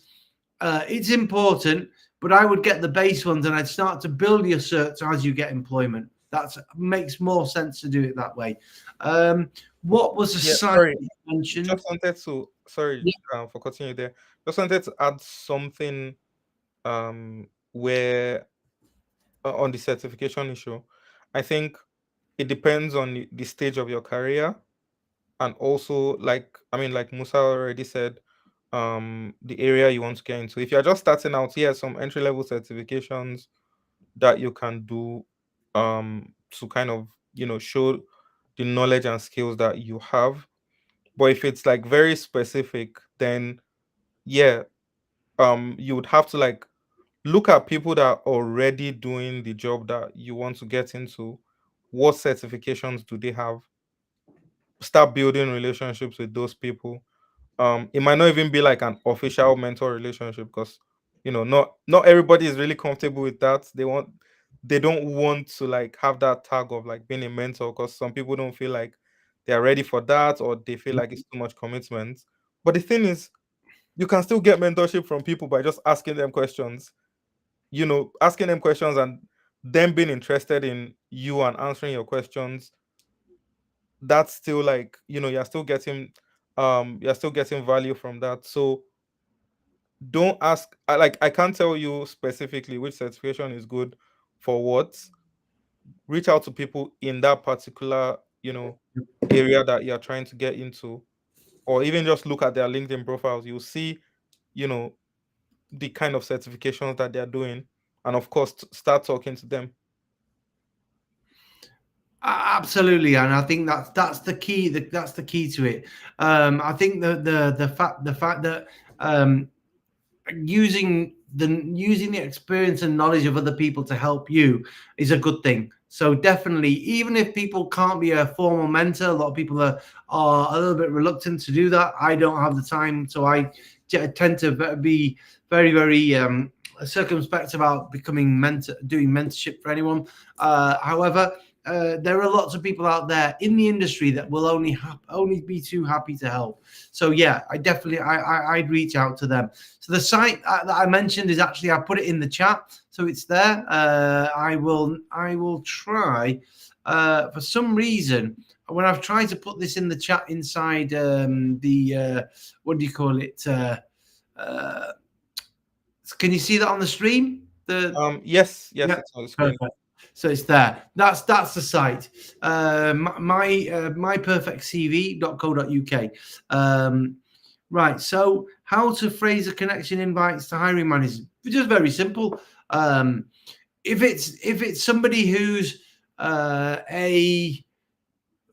it's important, but I would get the base ones and I'd start to build your certs as you get employment. That makes more sense to do it that way. What was the site sorry. you mentioned? Just wanted to for continuing there. Just wanted to add something where on the certification issue. I think it depends on the stage of your career, and also like Musa already said, the area you want to get into. If you're just starting out, some entry level certifications that you can do to kind of show the knowledge and skills that you have. But if it's like very specific, then you would have to like look at people that are already doing the job that you want to get into. What certifications do they have? Start building relationships with those people. It might not even be like an official mentor relationship, because not everybody is really comfortable with that. They don't want to like have that tag of like being a mentor, because some people don't feel like they are ready for that, or they feel like it's too much commitment. But the thing is, you can still get mentorship from people by just asking them questions. Asking them questions and them being interested in you and answering your questions. That's still like, you're still getting value from that. So don't ask. I can't tell you specifically which certification is good for what. Reach out to people in that particular area that you're trying to get into, or even just look at their LinkedIn profiles. You'll see you know the kind of certifications that they're doing, and of course start talking to them. Absolutely, and I think that's the key. That's the key to it. I think the fact that using the experience and knowledge of other people to help you is a good thing. So definitely, even if people can't be a formal mentor, a lot of people are a little bit reluctant to do that. I don't have the time, so I tend to be very circumspect about doing mentorship for anyone. However, there are lots of people out there in the industry that will only be too happy to help. So yeah, I'd reach out to them. So the site that I mentioned is actually, I put it in the chat, so it's there. I will try. For some reason, when I've tried to put this in the chat inside the what do you call it? Can you see that on the stream? Yes, Yeah, it's on the screen. perfect. So it's there. That's the site. myperfectcv.co.uk. Right. So how to phrase a connection invites to hiring managers? Just very simple. If it's somebody who's a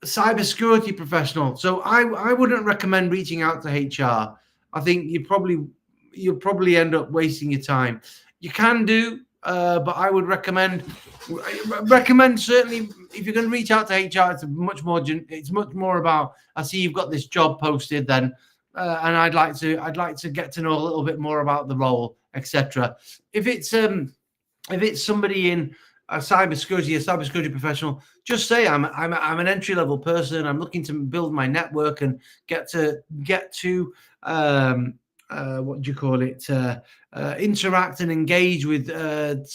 cybersecurity professional, so I wouldn't recommend reaching out to HR. I think you'll probably end up wasting your time. You can do, but I would recommend certainly, if you're going to reach out to HR, it's much more about, I see you've got this job posted, then and I'd like to get to know a little bit more about the role, etc. If it's somebody in a cybersecurity professional, just say I'm an entry level person. I'm looking to build my network and get to what do you call it? Interact and engage with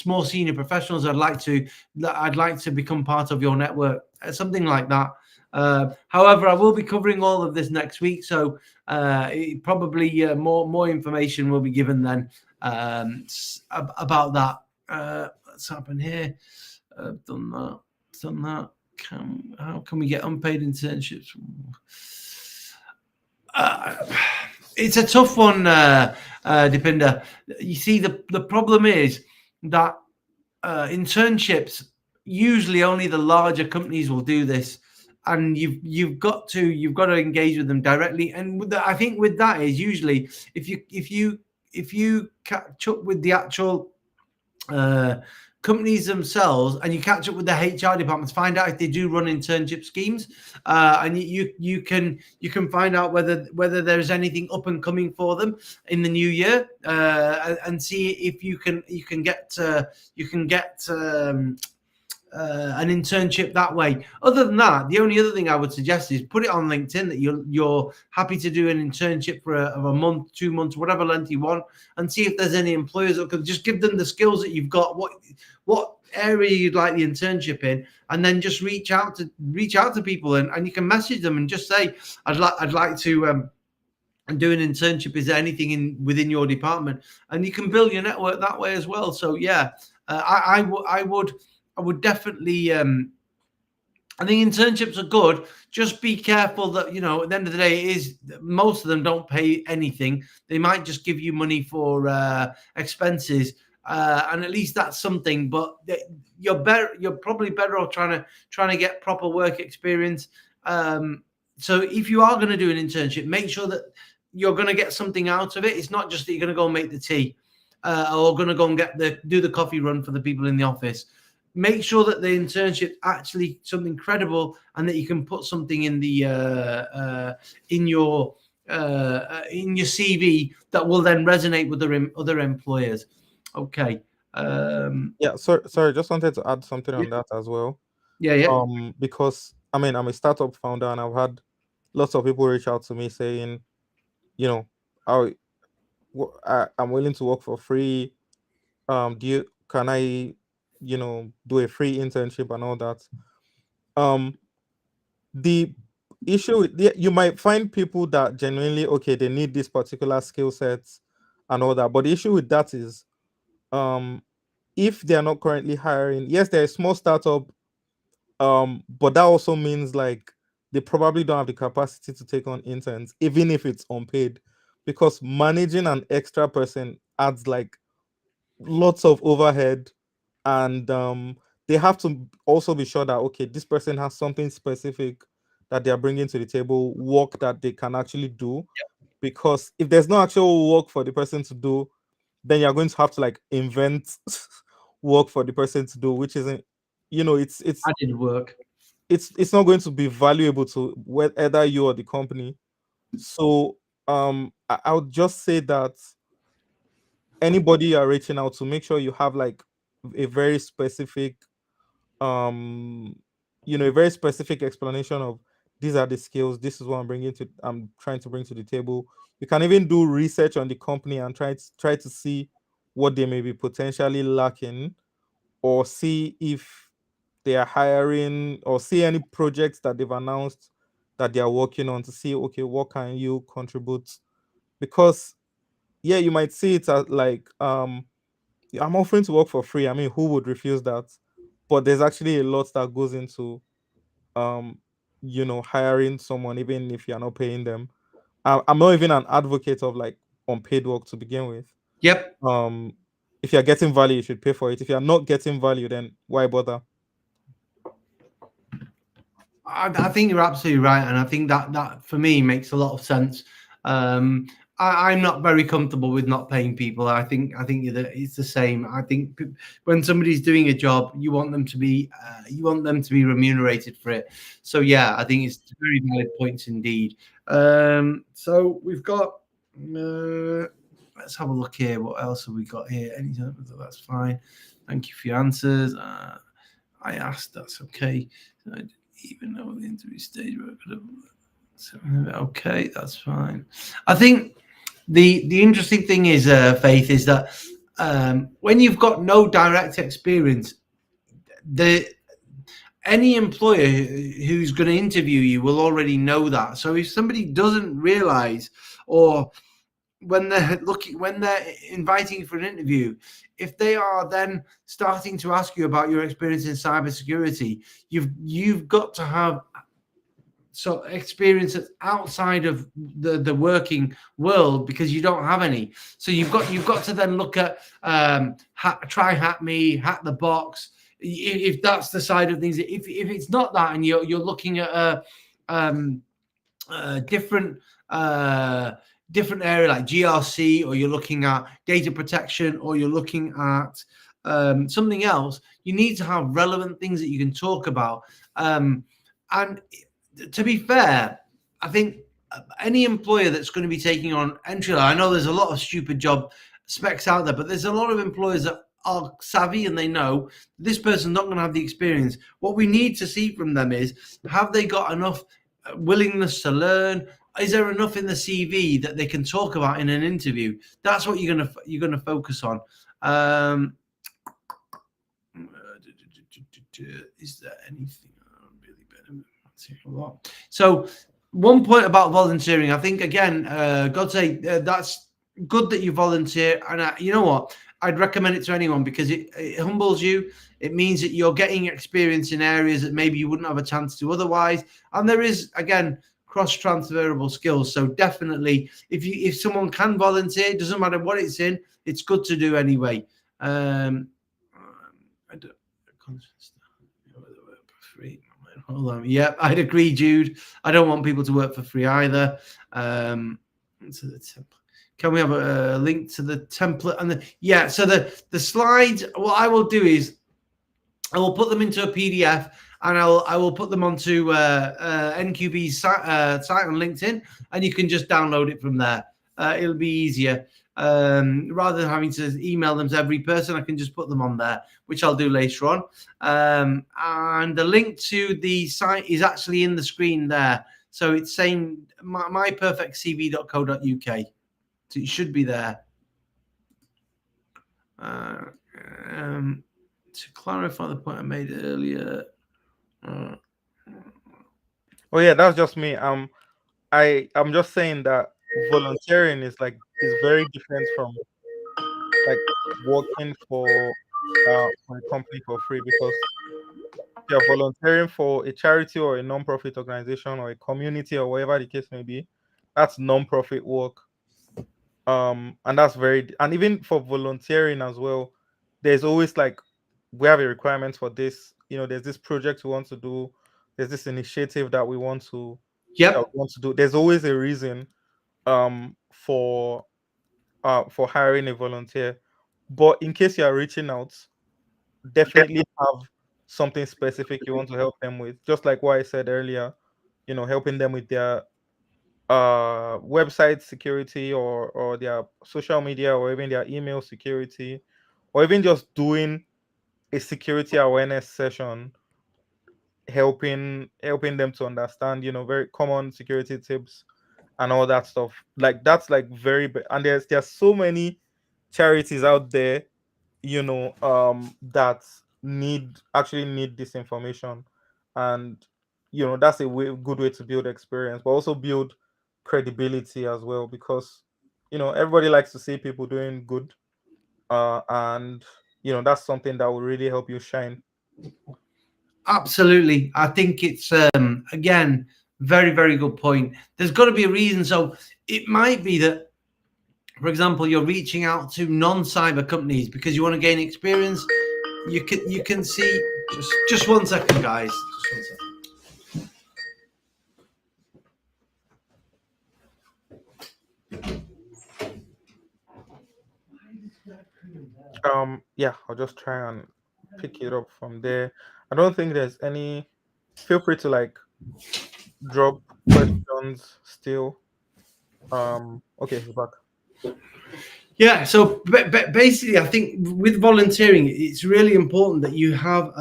more senior professionals. I'd like to become part of your network, something like that. However, I will be covering all of this next week, so probably more information will be given then about that. What's happened here? I've done that. How can we get unpaid internships? It's a tough one, Deepinder. You see, the problem is that internships, usually only the larger companies will do this, and you've got to engage with them directly. And I think with that is usually if you catch up with the actual companies themselves, and you catch up with the HR departments, find out if they do run internship schemes, and you can find out whether there's anything up and coming for them in the new year, and see if you can get an internship that way. Other than that, the only other thing I would suggest is put it on LinkedIn that you're happy to do an internship for a month, 2 months, whatever length you want, and see if there's any employers that could just give them the skills that you've got, what area you'd like the internship in, and then just reach out to people, and you can message them and just say, I'd like to do an internship. Is there anything within your department? And you can build your network that way as well. So yeah, I would definitely. I think internships are good. Just be careful that, at the end of the day, most of them don't pay anything. They might just give you money for expenses, and at least that's something. But you're probably better off trying to get proper work experience. So if you are going to do an internship, make sure that you're going to get something out of it. It's not just that you're going to go and make the tea, or going to go and do the coffee run for the people in the office. Make sure that the internship actually something credible, and that you can put something in the in your CV that will then resonate with other employers. Okay. Yeah. Sorry. Just wanted to add something on that as well. Yeah. Because I mean, I'm a startup founder, and I've had lots of people reach out to me saying, I'm willing to work for free. Can I, do a free internship and all that? The issue you might find people that genuinely, okay, they need this particular skill sets and all that, but the issue with that is, if they are not currently hiring, yes, they're a small startup, but that also means like they probably don't have the capacity to take on interns, even if it's unpaid, because managing an extra person adds like lots of overhead, and they have to also be sure that, okay, this person has something specific that they are bringing to the table, work that they can actually do. Because if there's no actual work for the person to do, then you're going to have to like invent work for the person to do, which isn't, Added work. It's not going to be valuable to either you or the company. So I would just say that anybody you are reaching out to, make sure you have like a very specific a very specific explanation of, these are the skills, this is what I'm trying to bring to the table. You can even do research on the company and try to see what they may be potentially lacking, or see if they are hiring, or see any projects that they've announced that they are working on, to see, okay, what can you contribute? Because yeah, you might see it as like, I'm offering to work for free. I mean, who would refuse that? But there's actually a lot that goes into hiring someone, even if you're not paying them. I'm not even an advocate of like unpaid work to begin with. Yep. If you're getting value, you should pay for it. If you're not getting value, then why bother? I think you're absolutely right, and I think that for me makes a lot of sense. I'm not very comfortable with not paying people. I think it's the same. I think when somebody's doing a job, you want them to be remunerated for it. So yeah, I think it's very valid points indeed. So we've got. Let's have a look here. What else have we got here? That's fine. Thank you for your answers. I asked. That's okay. Even though the interview stage, okay, that's fine. I think the interesting thing is, Faith, is that when you've got no direct experience, any employer who's going to interview you will already know that. So if somebody doesn't realize, or when they're inviting you for an interview, if they are then starting to ask you about your experience in cybersecurity, you've got to have experience outside of the working world, because you don't have any. So you've got to then look at try hack me, hack the box, if that's the side of things. If it's not that, and you're looking at a different area like GRC, or you're looking at data protection, or you're looking at something else, you need to have relevant things that you can talk about. And to be fair, I think any employer that's going to be taking on entry level, I know there's a lot of stupid job specs out there, but there's a lot of employers that are savvy and they know this person's not going to have the experience. What we need to see from them is, have they got enough willingness to learn? Is there enough in the CV that they can talk about in an interview? That's what you're gonna focus on. Is there anything really better? So one point about volunteering, I think again, God say that's good that you volunteer, and you know what? I'd recommend it to anyone because it humbles you. It means that you're getting experience in areas that maybe you wouldn't have a chance to otherwise. And there is, again, cross-transferable skills. So definitely, if someone can volunteer, it doesn't matter what it's in, it's good to do anyway. Hold on. Yeah, I'd agree, Jude. I don't want people to work for free either. Can we have a link to the template? And so the slides, what I will do is I will put them into a PDF and I will put them onto NQB's site on LinkedIn, and you can just download it from there. It'll be easier. Rather than having to email them to every person, I can just put them on there, which I'll do later on. And the link to the site is actually in the screen there. So it's saying myperfectcv.co.uk. So it should be there. To clarify the point I made earlier. Oh yeah, that's just me. I'm just saying that volunteering is very different from like working for a company for free, because you're volunteering for a charity or a non-profit organization or a community or whatever the case may be. That's non-profit work. And that's and even for volunteering as well, there's always we have a requirement for this. There's this project we want to do, there's this initiative that we want to do. There's always a reason for hiring a volunteer. But in case you are reaching out, definitely have something specific you want to help them with, just like what I said earlier, helping them with their website security or their social media or even their email security, or even just doing a security awareness session, helping them to understand very common security tips and all that stuff. That's very and there's so many charities out there that actually need this information, and that's a good way to build experience, but also build credibility as well, because everybody likes to see people doing good, and that's something that will really help you shine. Absolutely. I think it's again, very, very good point. There's got to be a reason. So it might be that, for example, you're reaching out to non-cyber companies because you want to gain experience. You can see just 1 second, guys. Just 1 second. Yeah, I'll just try and pick it up from there. I don't think there's any. Feel free to drop questions still. Okay, he's back. Yeah, so basically, I think with volunteering, it's really important that you have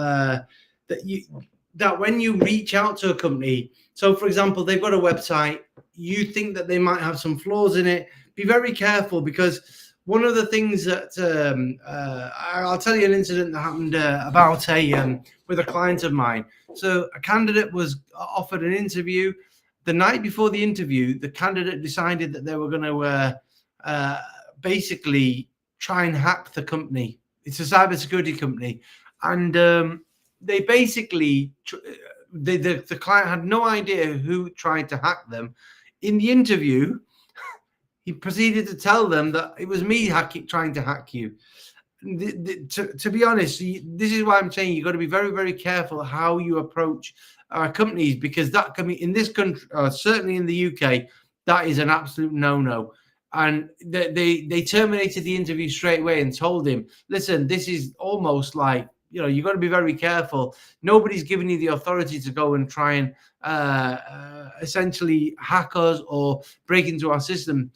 that when you reach out to a company. So, for example, they've got a website. You think that they might have some flaws in it. Be very careful, because one of the things that I'll tell you an incident that happened about with a client of mine. So a candidate was offered an interview. The night before the interview, the candidate decided that they were going to basically try and hack the company. It's a cybersecurity company, and they basically the client had no idea who tried to hack them. In the interview, he proceeded to tell them that it was me trying to hack you. To be honest, this is why I'm saying you've got to be very, very careful how you approach companies, because that can be, in this country, certainly in the UK, that is an absolute no-no. And they terminated the interview straight away and told him, listen, this is almost like, you've got to be very careful. Nobody's giving you the authority to go and try and essentially hack us or break into our system.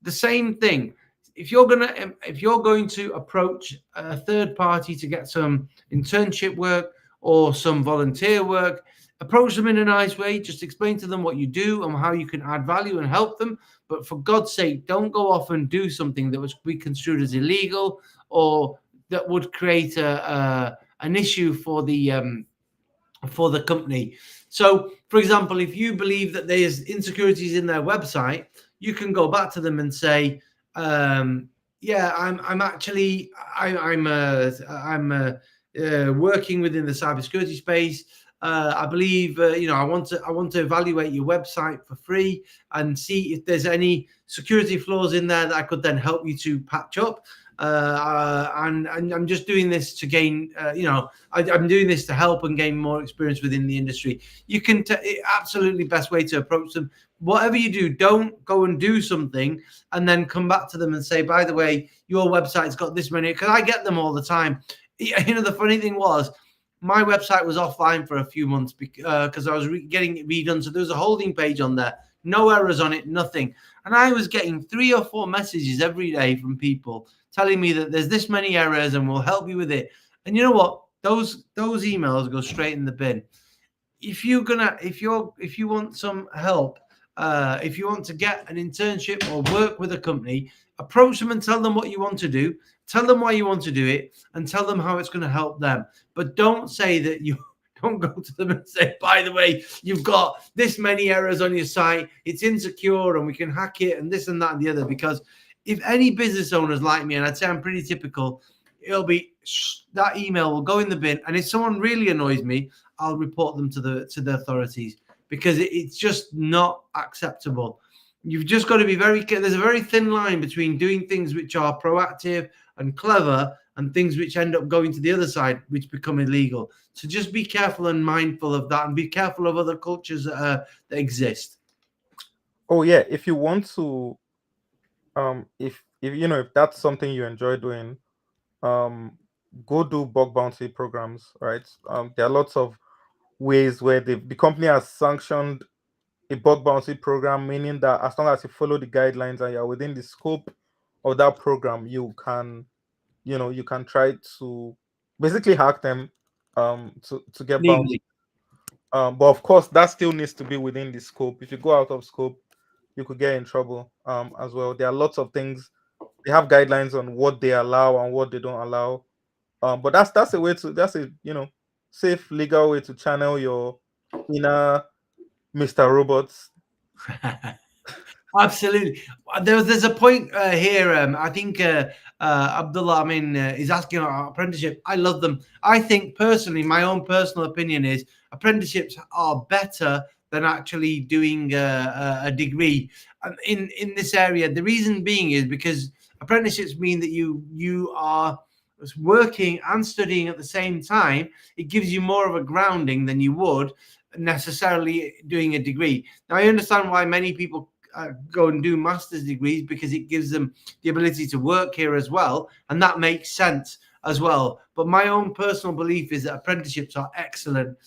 The same thing. If you're going to approach a third party to get some internship work or some volunteer work, approach them in a nice way. Just explain to them what you do and how you can add value and help them. But for God's sake, don't go off and do something that was be construed as illegal or that would create an issue for the company. So, for example, if you believe that there's insecurities in their website, you can go back to them and say, yeah, I'm actually working within the cybersecurity space. I believe I want to evaluate your website for free and see if there's any security flaws in there that I could then help you to patch up. And I'm just doing this to gain, I'm doing this to help and gain more experience within the industry. You can absolutely best way to approach them. Whatever you do, don't go and do something and then come back to them and say, by the way, your website's got this many, because I get them all the time. The funny thing was, my website was offline for a few months because I was getting it redone. So there was a holding page on there, no errors on it, nothing. And I was getting 3 or 4 messages every day from people telling me that there's this many errors and we'll help you with it. And you know what? Those emails go straight in the bin. If you want some help, if you want to get an internship or work with a company, approach them and tell them what you want to do. Tell them why you want to do it and tell them how it's going to help them. But don't say that you don't go to them and say, by the way, you've got this many errors on your site. It's insecure and we can hack it and this and that and the other. Because if any business owners like me, and I'd say I'm pretty typical, it'll be that email will go in the bin. And if someone really annoys me, I'll report them to the authorities because it's just not acceptable. You've just got to be there's a very thin line between doing things which are proactive and clever and things which end up going to the other side, which become illegal. So just be careful and mindful of that and be careful of other cultures that exist. Oh yeah, if you want to, if that's something you enjoy doing, go do bug bounty programs, right? There are lots of ways where the company has sanctioned a bug bounty program, meaning that as long as you follow the guidelines and you're within the scope of that program, you can try to basically hack them to get bounty. But of course, that still needs to be within the scope. If you go out of scope, you could get in trouble as well. There are lots of things. They have guidelines on what they allow and what they don't allow. But that's a safe legal way to channel your inner Mr. Robots. Absolutely. There's a point here. I think Abdullah is asking about apprenticeship. I love them. I think personally, my own personal opinion is apprenticeships are better than actually doing a degree in this area. The reason being is because apprenticeships mean that you are working and studying at the same time. It gives you more of a grounding than you would necessarily doing a degree. Now, I understand why many people go and do master's degrees because it gives them the ability to work here as well, and that makes sense as well. But my own personal belief is that apprenticeships are excellent.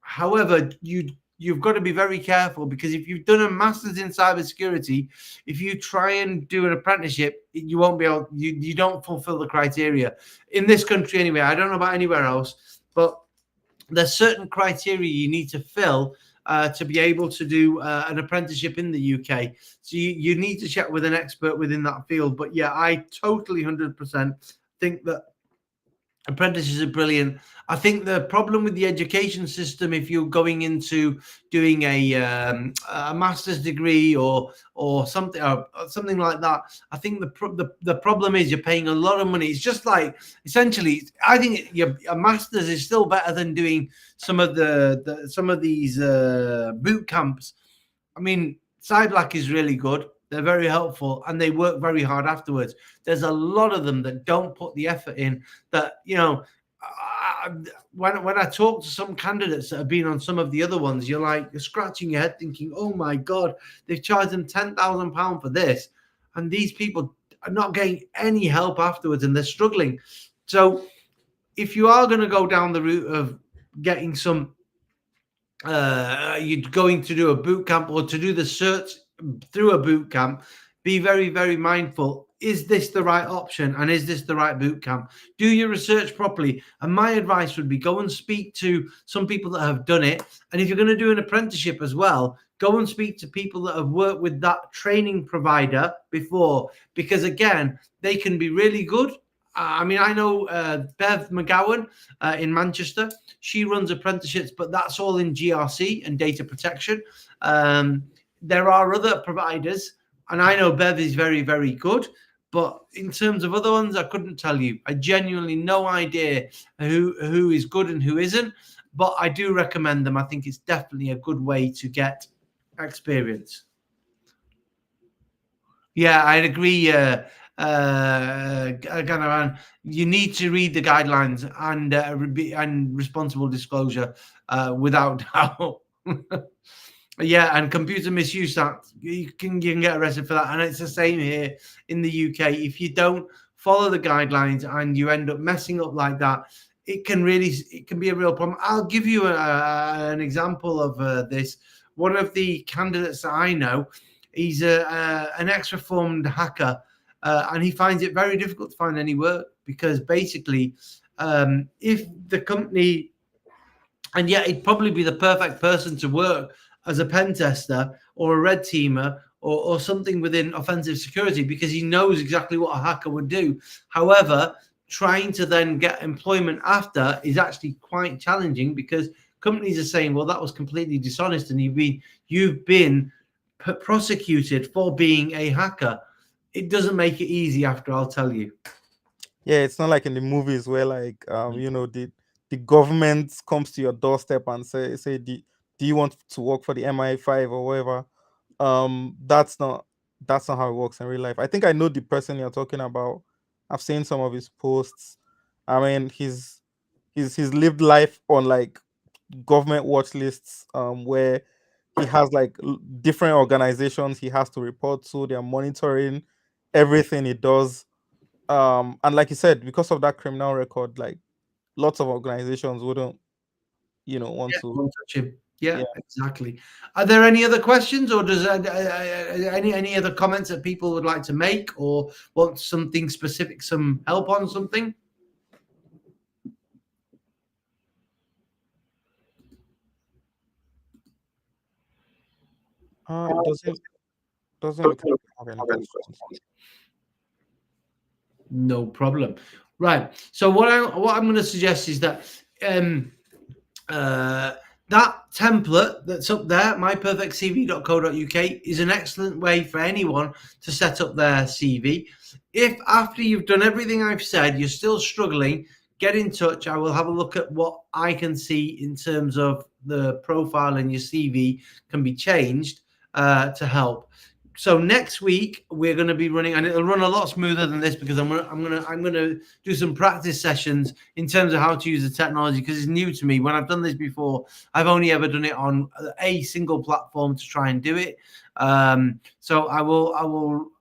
However, you've got to be very careful because if you've done a master's in cybersecurity, if you try and do an apprenticeship, you won't be able. You don't fulfill the criteria in this country anyway. I don't know about anywhere else, but there's certain criteria you need to fill to be able to do an apprenticeship in the UK. So you need to check with an expert within that field. But yeah, I totally 100% think that apprentices are brilliant. I think the problem with the education system, if you're going into doing a master's degree or something like that, I think the problem is you're paying a lot of money. It's just like essentially, I think a master's is still better than doing some of these boot camps. I mean, Cyberlac is really good. They're very helpful and they work very hard afterwards. There's a lot of them that don't put the effort in that, when I talk to some candidates that have been on some of the other ones, you're scratching your head thinking, oh my God, they've charged them £10,000 for this. and these people are not getting any help afterwards, and they're struggling. So if you are going to go down the route of getting some, you're going to do a boot camp or to do the search through a boot camp, be very, very mindful. Is this the right option? And is this the right boot camp? Do your research properly. And my advice would be go and speak to some people that have done it. And if you're going to do an apprenticeship as well, go and speak to people that have worked with that training provider before, because again, they can be really good. I mean, I know Bev McGowan in Manchester. She runs apprenticeships, but that's all in GRC and data protection. There are other providers, and I know Bev is very, very good. But in terms of other ones, I couldn't tell you. I genuinely no idea who is good and who isn't. But I do recommend them. I think it's definitely a good way to get experience. Yeah, I'd agree. Ganavan, you need to read the guidelines and responsible disclosure without doubt. Yeah, and computer misuse act, you can get arrested for that, and it's the same here in the UK. If you don't follow the guidelines and you end up messing up like that, it can be a real problem. I'll give you an example of this. One of the candidates that I know, he's an ex-reformed hacker, and he finds it very difficult to find any work because basically, if the company, and yet he'd probably be the perfect person to work as a pen tester or a red teamer or something within offensive security, because he knows exactly what a hacker would do. However, trying to then get employment after is actually quite challenging because companies are saying, well, that was completely dishonest and you've been prosecuted for being a hacker. It doesn't make it easy after, I'll tell you. Yeah, it's not like in the movies where like the government comes to your doorstep and say do you want to work for the MI5 or whatever. That's not how it works in real life. I think I know the person you're talking about. I've seen some of his posts. I mean, he's lived life on like government watch lists, where he has like different organizations he has to report to. They're monitoring everything he does. And like you said, because of that criminal record, like lots of organizations wouldn't want to touch him. Yeah, exactly. Are there any other questions, or does any other comments that people would like to make, or want something specific, some help on something? Doesn't look like we have any questions. No problem. Right. So what I'm going to suggest is that that template that's up there, myperfectcv.co.uk, is an excellent way for anyone to set up their CV. If after you've done everything I've said, you're still struggling, get in touch. I will have a look at what I can see in terms of the profile in your CV can be changed to help. So next week we're going to be running, and it'll run a lot smoother than this because I'm gonna do some practice sessions in terms of how to use the technology, because it's new to me. When I've done this before, I've only ever done it on a single platform to try and do it. So I will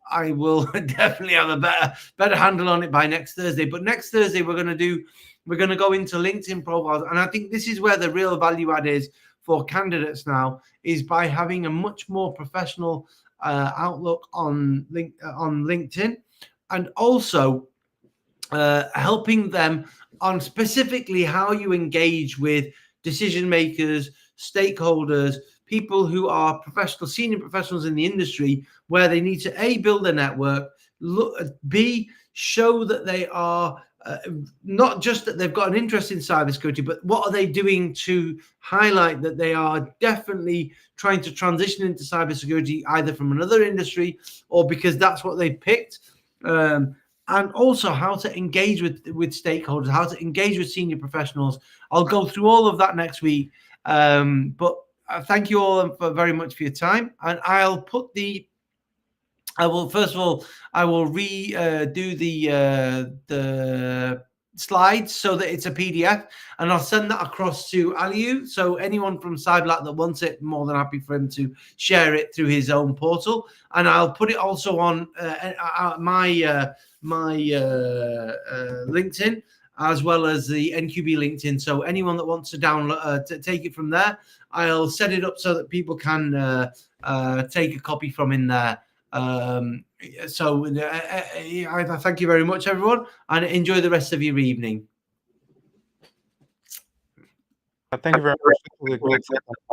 definitely have a better handle on it by next Thursday. But next Thursday we're going to go into LinkedIn profiles, and I think this is where the real value add is for candidates now, is by having a much more professional outlook on LinkedIn, and also helping them on specifically how you engage with decision makers, stakeholders, people who are senior professionals in the industry, where they need to A, build a network, B, show that they are not just that they've got an interest in cybersecurity, but what are they doing to highlight that they are definitely trying to transition into cybersecurity, either from another industry or because that's what they picked. And also how to engage with stakeholders, how to engage with senior professionals. I'll go through all of that next week. But thank you all very much for your time. And I will redo the slides so that it's a PDF, and I'll send that across to Aliu. So anyone from Cyberlat that wants it, more than happy for him to share it through his own portal, and I'll put it also on my LinkedIn, as well as the NQB LinkedIn. So anyone that wants to download, to take it from there, I'll set it up so that people can take a copy from in there. So I thank you very much, everyone, and enjoy the rest of your evening. Thank you very much. This was a great